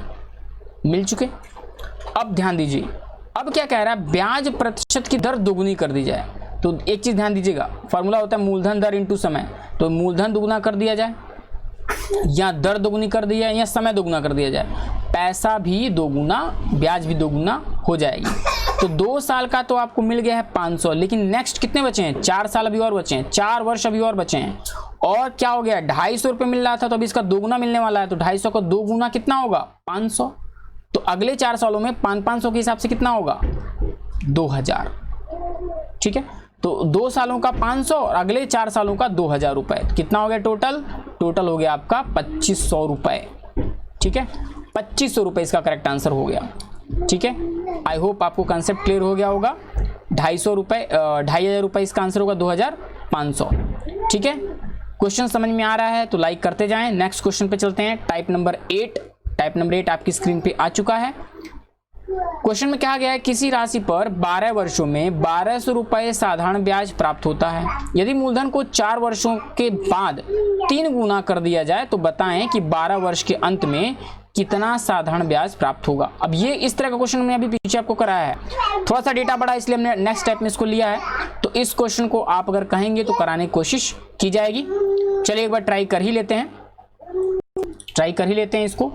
अब ध्यान दीजिए, अब क्या कह रहा है? ब्याज प्रतिशत की दर दोगुनी कर दी जाए। तो एक चीज ध्यान दीजिएगा, फॉर्मूला होता है मूलधन दर इंटू समय। तो मूलधन दोगुना कर दिया जाए या दर दोगुनी कर दिया जाए या समय दोगुना कर दिया जाए, पैसा भी दोगुना, ब्याज भी दोगुना हो जाएगी। तो 2 साल का तो आपको मिल गया है 500, लेकिन नेक्स्ट कितने बचे हैं? 4 साल अभी और बचे हैं, 4 वर्ष अभी और बचे हैं। और क्या हो गया? 250 रुपये मिल रहा था तो अभी इसका दोगुना मिलने वाला है। तो 250 का दोगुना कितना होगा? 500। तो अगले 4 सालों में 500 के हिसाब से कितना होगा? 2000। ठीक है, तो 2 सालों का 500 और अगले 4 सालों का 2000 रुपये। तो कितना हो गया टोटल हो गया आपका 2500 रुपये। ठीक है, 2500 रुपये इसका करेक्ट आंसर हो गया। ठीक है, आई होप आपको कंसेप्ट क्लियर हो गया होगा। 250 रुपये, 2500 रुपये इसका आंसर होगा 2500। ठीक है, क्वेश्चन समझ में आ रहा है तो लाइक करते जाएं। नेक्स्ट क्वेश्चन पे चलते हैं, टाइप नंबर 8 आपकी स्क्रीन पे आ चुका है। क्वेश्चन में कहा गया है किसी राशि पर 12 वर्षों में 1200 रुपये साधारण ब्याज प्राप्त होता है। यदि मूलधन को 4 वर्षों के बाद 3 गुना कर दिया जाए तो बताएं कि 12 वर्ष के अंत में कितना साधारण ब्याज प्राप्त होगा। अब ये इस तरह का क्वेश्चन हमने अभी पीछे आपको कराया है, थोड़ा सा डेटा बड़ा इसलिए हमने नेक्स्ट स्टेप में इसको लिया है। तो इस क्वेश्चन को आप अगर कहेंगे तो कराने की कोशिश की जाएगी। चलिए एक बार ट्राई कर ही लेते हैं, इसको।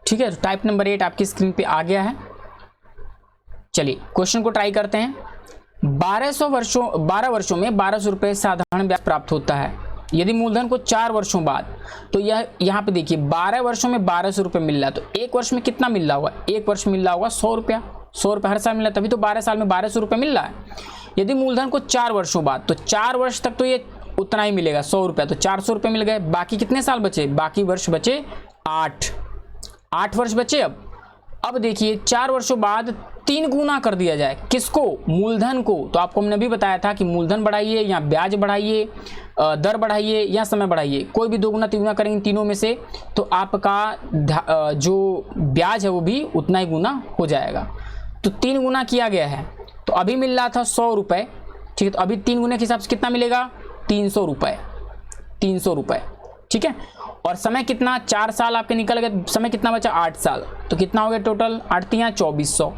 ठीक है, तो टाइप नंबर 8 आपकी स्क्रीन पे आ गया है। चलिए क्वेश्चन को ट्राई करते हैं। 12 वर्षों में 1200 रुपये साधारण ब्याज प्राप्त होता है यदि मूलधन को 4 वर्षों बाद, तो यह यहाँ पे देखिए 12 वर्षों में 1200 रुपये मिल रहा है, तो एक वर्ष में कितना मिल रहा होगा, एक वर्ष मिल रहा होगा 100 रुपया, 100 रुपये हर साल मिल रहा है, तभी तो 12 साल में 1200 रुपये मिल रहा है। यदि मूलधन को 4 वर्षों बाद, तो 4 वर्ष तक तो ये उतना ही मिलेगा 100 रुपया, तो 400 रुपये मिल गए। बाकी कितने साल बचे, बाकी वर्ष बचे 8 वर्ष बचे। अब देखिए 4 वर्षों बाद 3 गुना कर दिया जाए, किसको, मूलधन को। तो आपको हमने भी बताया था कि मूलधन बढ़ाइए या ब्याज बढ़ाइए, दर बढ़ाइए या समय बढ़ाइए, कोई भी 2 गुना 3 गुना करेंगे तीनों में से, तो आपका जो ब्याज है वो भी उतना ही गुना हो जाएगा। तो 3 गुना किया गया है, तो अभी मिल रहा था 100 रुपये, ठीक है, तो अभी 3 गुने के हिसाब से कितना मिलेगा, 300 रुपये, 300 रुपये, ठीक है। और समय कितना, 4 साल आपके निकल गए, समय कितना बचा, 8 साल, तो कितना हो गया टोटल, 8 तियां 2400,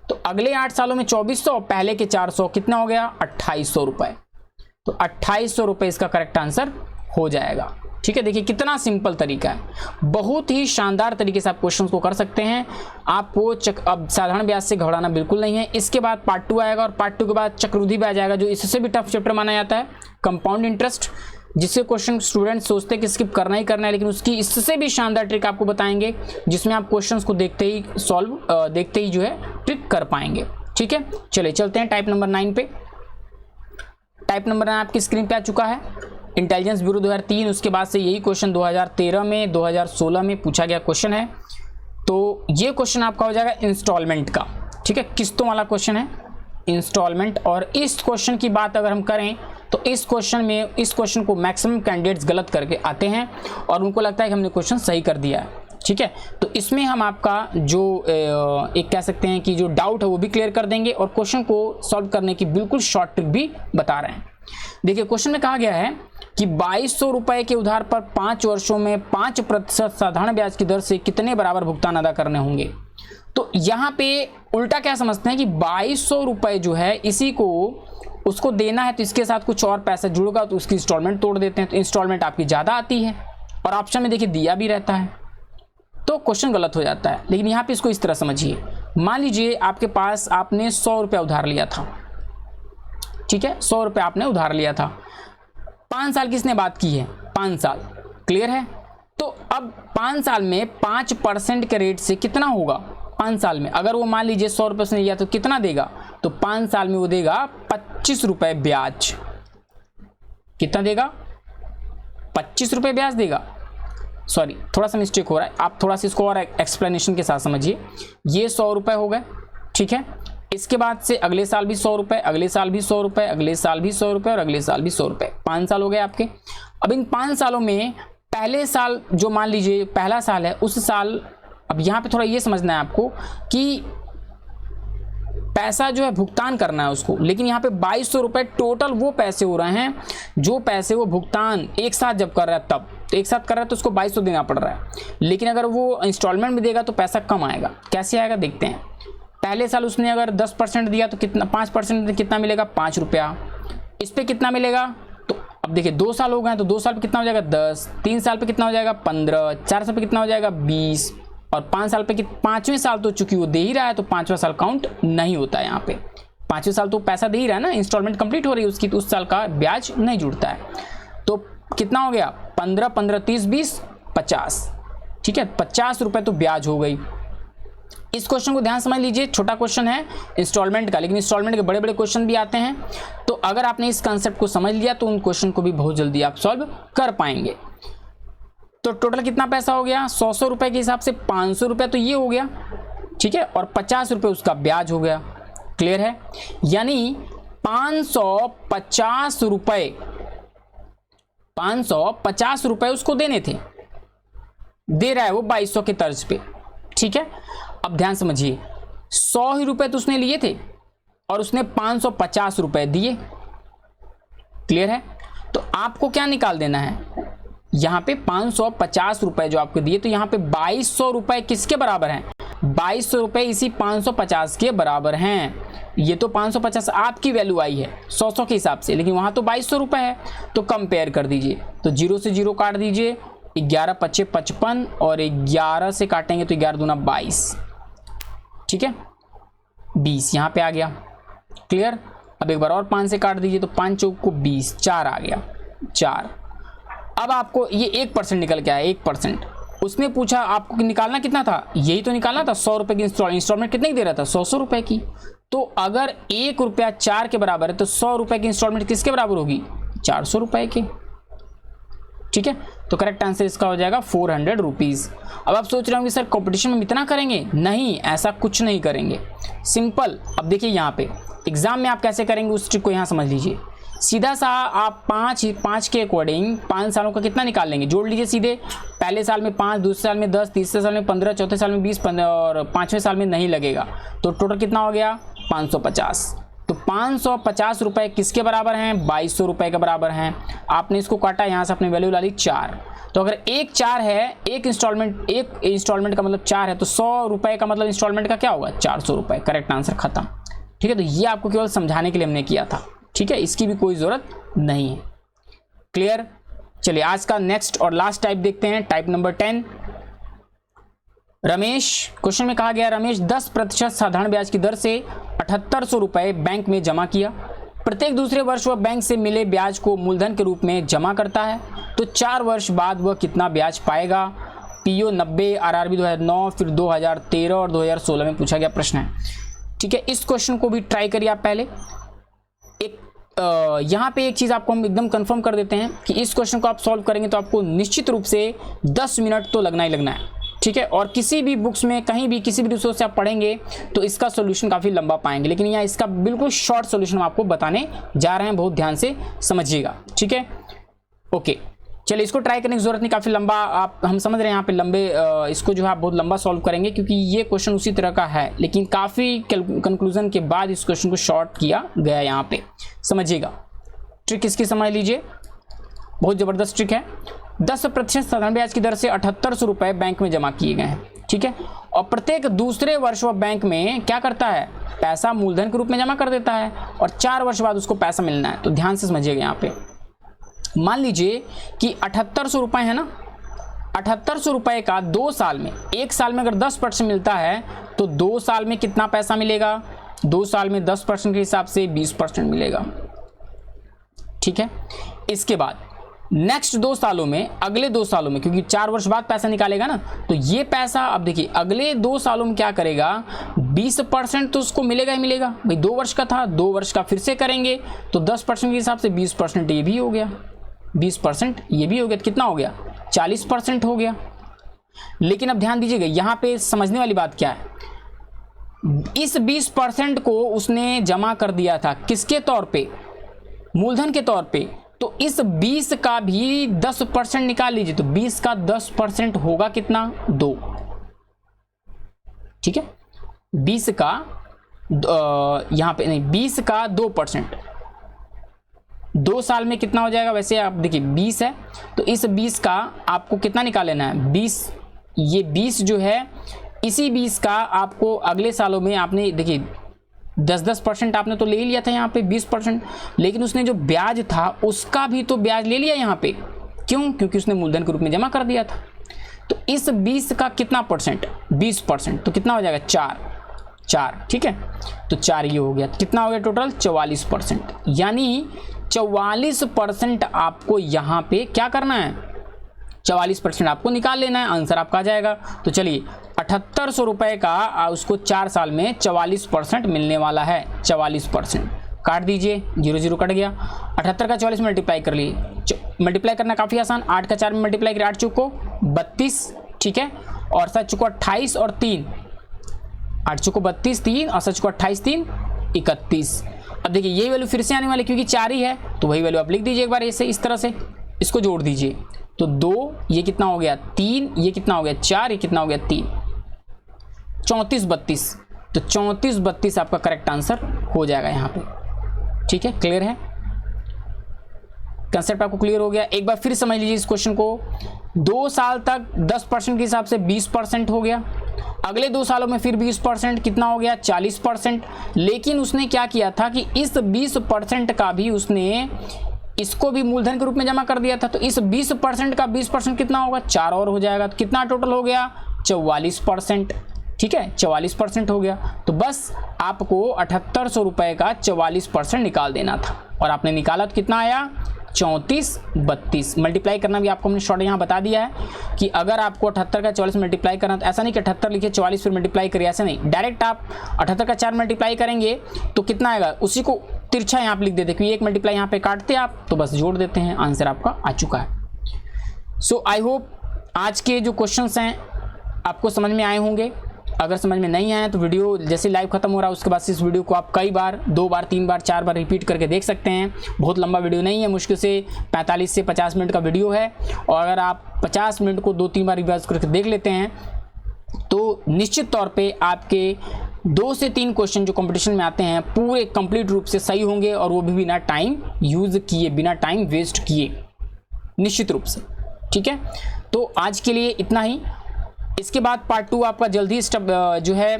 तो अगले 8 सालों में 2400, पहले के 400, कितना हो गया 2800 रुपये, तो 2800 रुपये इसका करेक्ट आंसर हो जाएगा। ठीक है, देखिए कितना सिंपल तरीका है, बहुत ही शानदार तरीके से आप क्वेश्चन को कर सकते हैं। आपको अब साधारण ब्याज से घबराना बिल्कुल नहीं है। इसके बाद पार्ट 2 आएगा और पार्ट 2 के बाद चक्रवृद्धि ब्याज आएगा, जो इससे भी टफ चैप्टर माना जाता है, कंपाउंड इंटरेस्ट, जिससे क्वेश्चन स्टूडेंट सोचते हैं कि स्किप करना ही करना है, लेकिन उसकी इससे भी शानदार ट्रिक आपको बताएंगे, जिसमें आप क्वेश्चंस को देखते ही देखते ही जो है ट्रिक कर पाएंगे। ठीक है, चलिए चलते हैं टाइप नंबर 9 पे। टाइप नंबर 9 आपकी स्क्रीन पे आ चुका है, इंटेलिजेंस ब्यूरो 2003, उसके बाद से यही क्वेश्चन 2013 में 2016 में पूछा गया क्वेश्चन है। तो ये क्वेश्चन आपका हो जाएगा इंस्टॉलमेंट का, ठीक है, किस्तों वाला क्वेश्चन है, इंस्टॉलमेंट। और इस क्वेश्चन की बात अगर हम करें तो इस क्वेश्चन को मैक्सिमम कैंडिडेट्स गलत करके आते हैं और उनको लगता है कि हमने क्वेश्चन सही कर दिया है। ठीक है, तो इसमें हम आपका जो एक कह सकते हैं कि जो डाउट है वो भी क्लियर कर देंगे और क्वेश्चन को सॉल्व करने की बिल्कुल शॉर्ट ट्रिक भी बता रहे हैं। देखिए क्वेश्चन में कहा गया है कि 2200 रुपए के उधार पर 5 वर्षों में 5% साधारण ब्याज की दर से कितने बराबर भुगतान अदा करने होंगे। तो यहाँ पे उल्टा क्या समझते हैं कि 2200 रुपए जो है इसी को उसको देना है, तो इसके साथ कुछ और पैसा जुड़ेगा तो उसकी इंस्टॉलमेंट तोड़ देते हैं, तो इंस्टॉलमेंट आपकी ज़्यादा आती है और ऑप्शन में देखिए दिया भी रहता है, तो क्वेश्चन गलत हो जाता है। लेकिन यहाँ पे इसको इस तरह समझिए, मान लीजिए आपके पास आपने 100 रुपया उधार लिया था, ठीक है, 100 रुपया आपने उधार लिया था, 5 साल किसने बात की है, 5 साल, क्लियर है। तो अब 5 साल में 5% के रेट से कितना होगा, 5 साल में अगर वो मान लीजिए 100 रुपये उसने लिया तो कितना देगा, तो 5 साल में वो देगा 25 रुपये ब्याज। कितना देगा, 25 रुपये ब्याज देगा। सॉरी थोड़ा सा मिस्टेक हो रहा है, आप थोड़ा सा इसको और एक्सप्लेनेशन के साथ समझिए। ये 100 रुपये हो गए, ठीक है, इसके बाद से अगले साल भी 100 रुपये, अगले साल भी 100 रुपये, अगले साल भी 100 रुपये और अगले साल भी 100 रुपये, 5 साल हो गए आपके। अब इन 5 सालों में पहले साल जो मान लीजिए पहला साल है उस साल, अब यहाँ पे थोड़ा ये समझना है आपको कि पैसा जो है भुगतान करना है उसको, लेकिन यहाँ पे 2200 रुपये टोटल वो पैसे हो रहे हैं जो पैसे वो भुगतान एक साथ जब कर रहा है तब, तो एक साथ कर रहा है तो उसको 2200 देना पड़ रहा है। लेकिन अगर वो इंस्टॉलमेंट में देगा तो पैसा कम आएगा। कैसे आएगा देखते हैं। पहले साल उसने अगर 10% दिया तो कितना, 5% कितना मिलेगा, 5 रुपया। इस पर कितना मिलेगा, तो अब देखिए 2 साल हो गए तो 2 साल पे कितना हो जाएगा 10, 3 साल पे कितना हो जाएगा 15, 4 साल पे कितना हो जाएगा 20 और 5 साल पे 5वें साल तो चूंकि वो दे ही रहा है तो 5वां साल काउंट नहीं होता है। यहाँ पे 5वें साल तो पैसा दे ही रहा है ना, इंस्टॉलमेंट कंप्लीट हो रही है उसकी, तो उस साल का ब्याज नहीं जुड़ता है। तो कितना हो गया 15, 15, 30, 20, 50, ठीक है, 50 रुपये तो ब्याज हो गई। इस क्वेश्चन को ध्यान समझ लीजिए, छोटा क्वेश्चन है इंस्टॉलमेंट का, लेकिन इंस्टॉलमेंट के बड़े बड़े क्वेश्चन भी आते हैं। तो अगर आपने इस कंसेप्ट को समझ लिया तो उन क्वेश्चन को भी बहुत जल्दी आप सॉल्व कर पाएंगे। तो टोटल कितना पैसा हो गया, 100 रुपए के हिसाब से 500 रुपये तो ये हो गया, ठीक है, और 50 रुपये उसका ब्याज हो गया। क्लियर है, यानी 550 रुपये, 550 रुपये उसको देने थे, दे रहा है वो 2200 के तर्ज पे। ठीक है, अब ध्यान समझिए, 100 ही रुपए तो उसने लिए थे और उसने 550 रुपए दिए। क्लियर है, तो आपको क्या निकाल देना है, यहाँ पे 550 रुपए जो आपको दिए, तो यहाँ पे 2200 रुपए किसके बराबर हैं? 2200 रुपए इसी 550 के बराबर हैं। ये तो 550 आपकी वैल्यू आई है 100 के हिसाब से, लेकिन वहां तो 2200 रुपए है। तो कंपेयर कर दीजिए, तो 0 से 0 काट दीजिए, 11 पच्चे 55 और 11 से काटेंगे तो 11 दूना 22, ठीक है, 20 यहाँ पे आ गया। क्लियर? अब एक बार और 5 से काट दीजिए, तो 5 चौक को 20, 4 आ गया, 4। अब आपको ये 1% निकल के आया, 1%। उसने पूछा आपको निकालना कितना था, यही तो निकालना था, 100 रुपए की इंस्टॉलमेंट कितने की दे रहा था, 100 रुपए की। तो अगर 1 रुपया 4 के बराबर है तो 100 रुपए की इंस्टॉलमेंट किसके बराबर होगी, 400 रुपए की। ठीक है, तो करेक्ट आंसर इसका हो जाएगा 400 रुपीज। अब आप सोच रहे होंगे सर कंपटीशन में इतना करेंगे, नहीं, ऐसा कुछ नहीं करेंगे, सिंपल। अब देखिए यहाँ पे एग्जाम में आप कैसे करेंगे उस ट्रिक को यहाँ समझ लीजिए। सीधा सा आप 5 के अकॉर्डिंग 5 सालों का कितना निकाल लेंगे, जोड़ लीजिए सीधे। पहले साल में 5, दूसरे साल में 10, तीसरे साल में 15, चौथे साल में 20, 15 और 5वें साल में नहीं लगेगा, तो टोटल कितना हो गया 550। तो 550 रुपए किसके बराबर हैं, 2200 रुपए के बराबर हैं। आपने इसको काटा, यहाँ से अपनी वैल्यू ला ली 4। तो अगर 1 4 है, एक इंस्टॉलमेंट का मतलब 4 है, तो 100 रुपए का मतलब इंस्टॉलमेंट का क्या होगा, 400 रुपए। करेक्ट आंसर खत्म। ठीक है, तो ये आपको केवल समझाने के लिए हमने किया था, ठीक है, इसकी भी कोई जरूरत नहीं है। क्लियर? चलिए आज का नेक्स्ट और लास्ट टाइप देखते हैं, टाइप नंबर 10। रमेश, क्वेश्चन में कहा गया रमेश 10% साधारण ब्याज की दर से 7800 रुपए बैंक में जमा किया। प्रत्येक दूसरे वर्ष वह बैंक से मिले ब्याज को मूलधन के रूप में जमा करता है, तो 4 वर्ष बाद वह कितना ब्याज पाएगा। पीओ 90, आरआरबी 2009, फिर 2013 और 2016 में पूछा गया प्रश्न है। ठीक है, इस क्वेश्चन को भी ट्राई करिए आप पहले। यहाँ पे एक चीज आपको हम एकदम कंफर्म कर देते हैं कि इस क्वेश्चन को आप सॉल्व करेंगे तो आपको निश्चित रूप से 10 मिनट तो लगना ही लगना है। ठीक है, और किसी भी बुक्स में कहीं भी किसी भी रिसोर्स से आप पढ़ेंगे तो इसका सॉल्यूशन काफी लंबा पाएंगे, लेकिन यहाँ इसका बिल्कुल शॉर्ट सॉल्यूशन हम आपको बताने जा रहे हैं, बहुत ध्यान से समझिएगा। ठीक है, ओके, चलिए इसको ट्राई करने की जरूरत नहीं, काफी लंबा आप हम समझ रहे हैं यहाँ पे लंबे इसको जो है आप बहुत लंबा सॉल्व करेंगे क्योंकि ये क्वेश्चन उसी तरह का है, लेकिन काफी कंक्लूजन के बाद इस क्वेश्चन को शॉर्ट किया गया। यहाँ पे समझिएगा, ट्रिक इसकी समझ लीजिए, बहुत जबरदस्त ट्रिक है। 10% साधारण ब्याज की दर से 7800 रुपए बैंक में जमा किए गए हैं। ठीक है, और प्रत्येक दूसरे वर्ष वह बैंक में क्या करता है, पैसा मूलधन के रूप में जमा कर देता है और 4 वर्ष बाद उसको पैसा मिलना है। तो ध्यान से समझिएगा, यहाँ पे मान लीजिए कि 7800 रुपए है ना, 7800 रुपए का 2 साल में, 1 साल में अगर 10% मिलता है तो 2 साल में कितना पैसा मिलेगा, 2 साल में 10% के हिसाब से 20% मिलेगा। ठीक है, इसके बाद नेक्स्ट 2 सालों में, अगले 2 सालों में, क्योंकि 4 वर्ष बाद पैसा निकालेगा ना, तो ये पैसा अब देखिए अगले 2 सालों में क्या करेगा, 20% तो उसको मिलेगा ही मिलेगा। भाई 2 वर्ष का था, 2 वर्ष का फिर से करेंगे तो 10% के हिसाब से 20% ये भी हो गया, 20% ये भी हो गया, तो कितना हो गया, 40% हो गया। लेकिन अब ध्यान दीजिएगा, यहाँ पे समझने वाली बात क्या है, इस 20% को उसने जमा कर दिया था किसके तौर पे, मूलधन के तौर पे, तो इस 20 का भी 10% निकाल लीजिए, तो 20 का 10% होगा कितना, 2। ठीक है, 20 का यहां पे नहीं, 20 का 2%, 2 साल में कितना हो जाएगा, वैसे आप देखिए 20 है तो इस 20 का आपको कितना निकाल लेना है, 20। ये 20 जो है, इसी 20 का आपको अगले सालों में आपने देखिए 10% आपने तो ले लिया था यहाँ पे 20%, लेकिन उसने जो ब्याज था उसका भी तो ब्याज ले लिया यहाँ पे, क्यों, क्योंकि उसने मूलधन के रूप में जमा कर दिया था। तो इस 20 का कितना परसेंट, 20%, तो कितना हो जाएगा, 4। ठीक है, तो 4 ये हो गया, कितना हो गया टोटल, 44%। यानी 44% आपको यहाँ पे क्या करना है, 44% आपको निकाल लेना है, आंसर आपका आ जाएगा। तो चलिए 7800 रुपए का उसको 4 साल में 44% मिलने वाला है, 44%। काट दीजिए, 0 0 कट गया, 78 का 44 मल्टीप्लाई कर लिए, मल्टीप्लाई करना काफ़ी आसान, 8 का 4 में मल्टीप्लाई करिए, 8 चौको 32, ठीक है, और 7 चौको 28 और 3, 8 चौको 32, 3 और 7 चौको 28, 3 31। अब देखिए यही वैल्यू फिर से आने वाली, क्योंकि 4 ही है तो वही वैल्यू आप लिख दीजिए एक बार ऐसे, इस तरह से इसको जोड़ दीजिए, तो 2 ये कितना हो गया, 3 ये कितना हो गया, 4 ये कितना हो गया, 3, 34 32। तो 34 32 आपका करेक्ट आंसर हो जाएगा यहाँ पे। ठीक है, क्लियर है। कंसेप्ट आपको क्लियर हो गया। एक बार फिर समझ लीजिए इस क्वेश्चन को। 2 साल तक 10% के हिसाब से 20% हो गया, अगले 2 सालों में फिर 20%, कितना हो गया 40%। लेकिन उसने क्या किया था कि इस 20% का भी उसने इसको भी मूलधन के रूप में जमा कर दिया था। तो इस 20% का 20% कितना होगा, 4 और हो जाएगा। तो कितना टोटल हो गया 44%। ठीक है, 44% हो गया। तो बस आपको 7800 रुपए का 44% निकाल देना था और आपने निकाला तो कितना आया 3432। मल्टीप्लाई करना भी आपको हमने शॉर्ट यहाँ बता दिया है कि अगर आपको 78 का 44 मल्टीप्लाई करना, तो ऐसा नहीं कि 78 लिखिए 44 फिर मल्टीप्लाई करिए, ऐसा नहीं। डायरेक्ट आप 78 का 4 मल्टीप्लाई करेंगे तो कितना आएगा, उसी को तिरछा यहाँ पे लिख देते, क्योंकि 1 मल्टीप्लाई यहाँ पे काटते आप तो बस जोड़ देते हैं, आंसर आपका आ चुका है। सो आई होप आज के जो क्वेश्चंस हैं आपको समझ में आए होंगे। अगर समझ में नहीं आया तो वीडियो जैसे लाइव खत्म हो रहा है उसके बाद इस वीडियो को आप कई बार 2 बार 3 बार 4 बार रिपीट करके देख सकते हैं। बहुत लंबा वीडियो नहीं है, मुश्किल से 45 से 50 मिनट का वीडियो है, और अगर आप 50 मिनट को 2-3 बार रिवाइज करके देख लेते हैं तो निश्चित तौर पे आपके 2 से 3 क्वेश्चन जो कंपटीशन में आते हैं पूरे कंप्लीट रूप से सही होंगे, और वो भी बिना टाइम यूज किए, बिना टाइम वेस्ट किए, निश्चित रूप से। ठीक है, तो आज के लिए इतना ही। इसके बाद पार्ट 2 आपका जल्दी स्टेप जो है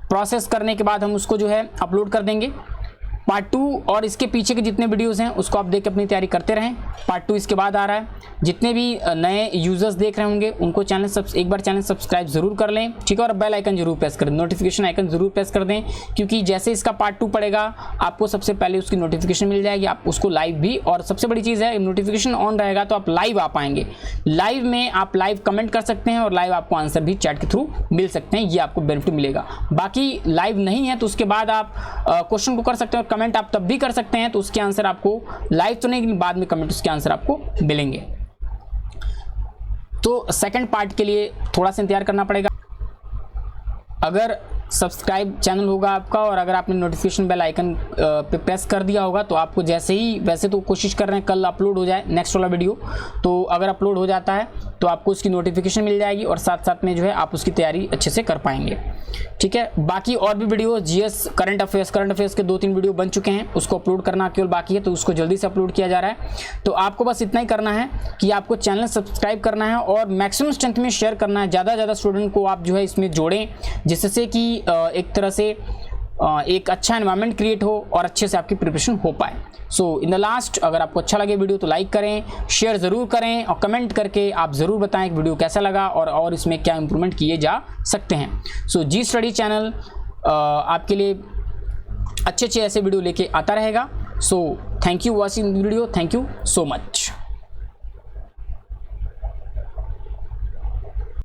प्रोसेस करने के बाद हम उसको जो है अपलोड कर देंगे। पार्ट 2 और इसके पीछे के जितने वीडियोस हैं उसको आप देख के अपनी तैयारी करते रहें। पार्ट 2 इसके बाद आ रहा है। जितने भी नए यूजर्स देख रहे होंगे उनको एक बार चैनल सब्सक्राइब जरूर कर लें, ठीक है, और बेल आइकन जरूर प्रेस कर दें, नोटिफिकेशन आइकन जरूर प्रेस कर दें, क्योंकि जैसे इसका पार्ट 2 पड़ेगा आपको सबसे पहले उसकी नोटिफिकेशन मिल जाएगी, आप उसको लाइव भी, और सबसे बड़ी चीज़ है नोटिफिकेशन ऑन रहेगा तो आप लाइव आ पाएंगे। लाइव में आप लाइव कमेंट कर सकते हैं और लाइव आपको आंसर भी चैट के थ्रू मिल सकते हैं, ये आपको बेनिफिट मिलेगा। बाकी लाइव नहीं है तो उसके बाद आप क्वेश्चन को कर सकते हैं और कमेंट आप तब भी कर सकते हैं, तो उसके आंसर आपको लाइव तो नहीं, बाद में कमेंट उसके आंसर आपको मिलेंगे। तो सेकंड पार्ट के लिए थोड़ा सा इंतजार करना पड़ेगा। अगर सब्सक्राइब चैनल होगा आपका और अगर आपने नोटिफिकेशन बेल आइकन पे प्रेस कर दिया होगा तो आपको जैसे ही, वैसे तो कोशिश कर रहे हैं कल अपलोड हो जाए नेक्स्ट वाला वीडियो, तो अगर अपलोड हो जाता है तो आपको उसकी नोटिफिकेशन मिल जाएगी और साथ साथ में जो है आप उसकी तैयारी अच्छे से कर पाएंगे। ठीक है, बाकी और भी वीडियो जीएस करंट अफेयर्स के 2-3 वीडियो बन चुके हैं, उसको अपलोड करना केवल बाकी है, तो उसको जल्दी से अपलोड किया जा रहा है। तो आपको बस इतना ही करना है कि आपको चैनल सब्सक्राइब करना है और मैक्सिमम स्ट्रेंथ में शेयर करना है, ज़्यादा से ज़्यादा स्टूडेंट को आप जो है इसमें जोड़ें, जिससे कि एक तरह से एक अच्छा एनवायरनमेंट क्रिएट हो और अच्छे से आपकी प्रिपरेशन हो पाए। सो इन द लास्ट, अगर आपको अच्छा लगे वीडियो तो लाइक करें, शेयर ज़रूर करें और कमेंट करके आप ज़रूर बताएं कि वीडियो कैसा लगा और इसमें क्या इंप्रूवमेंट किए जा सकते हैं। सो जी स्टडी चैनल आपके लिए अच्छे ऐसे वीडियो लेके आता रहेगा। So thank you watching video, thank you so much.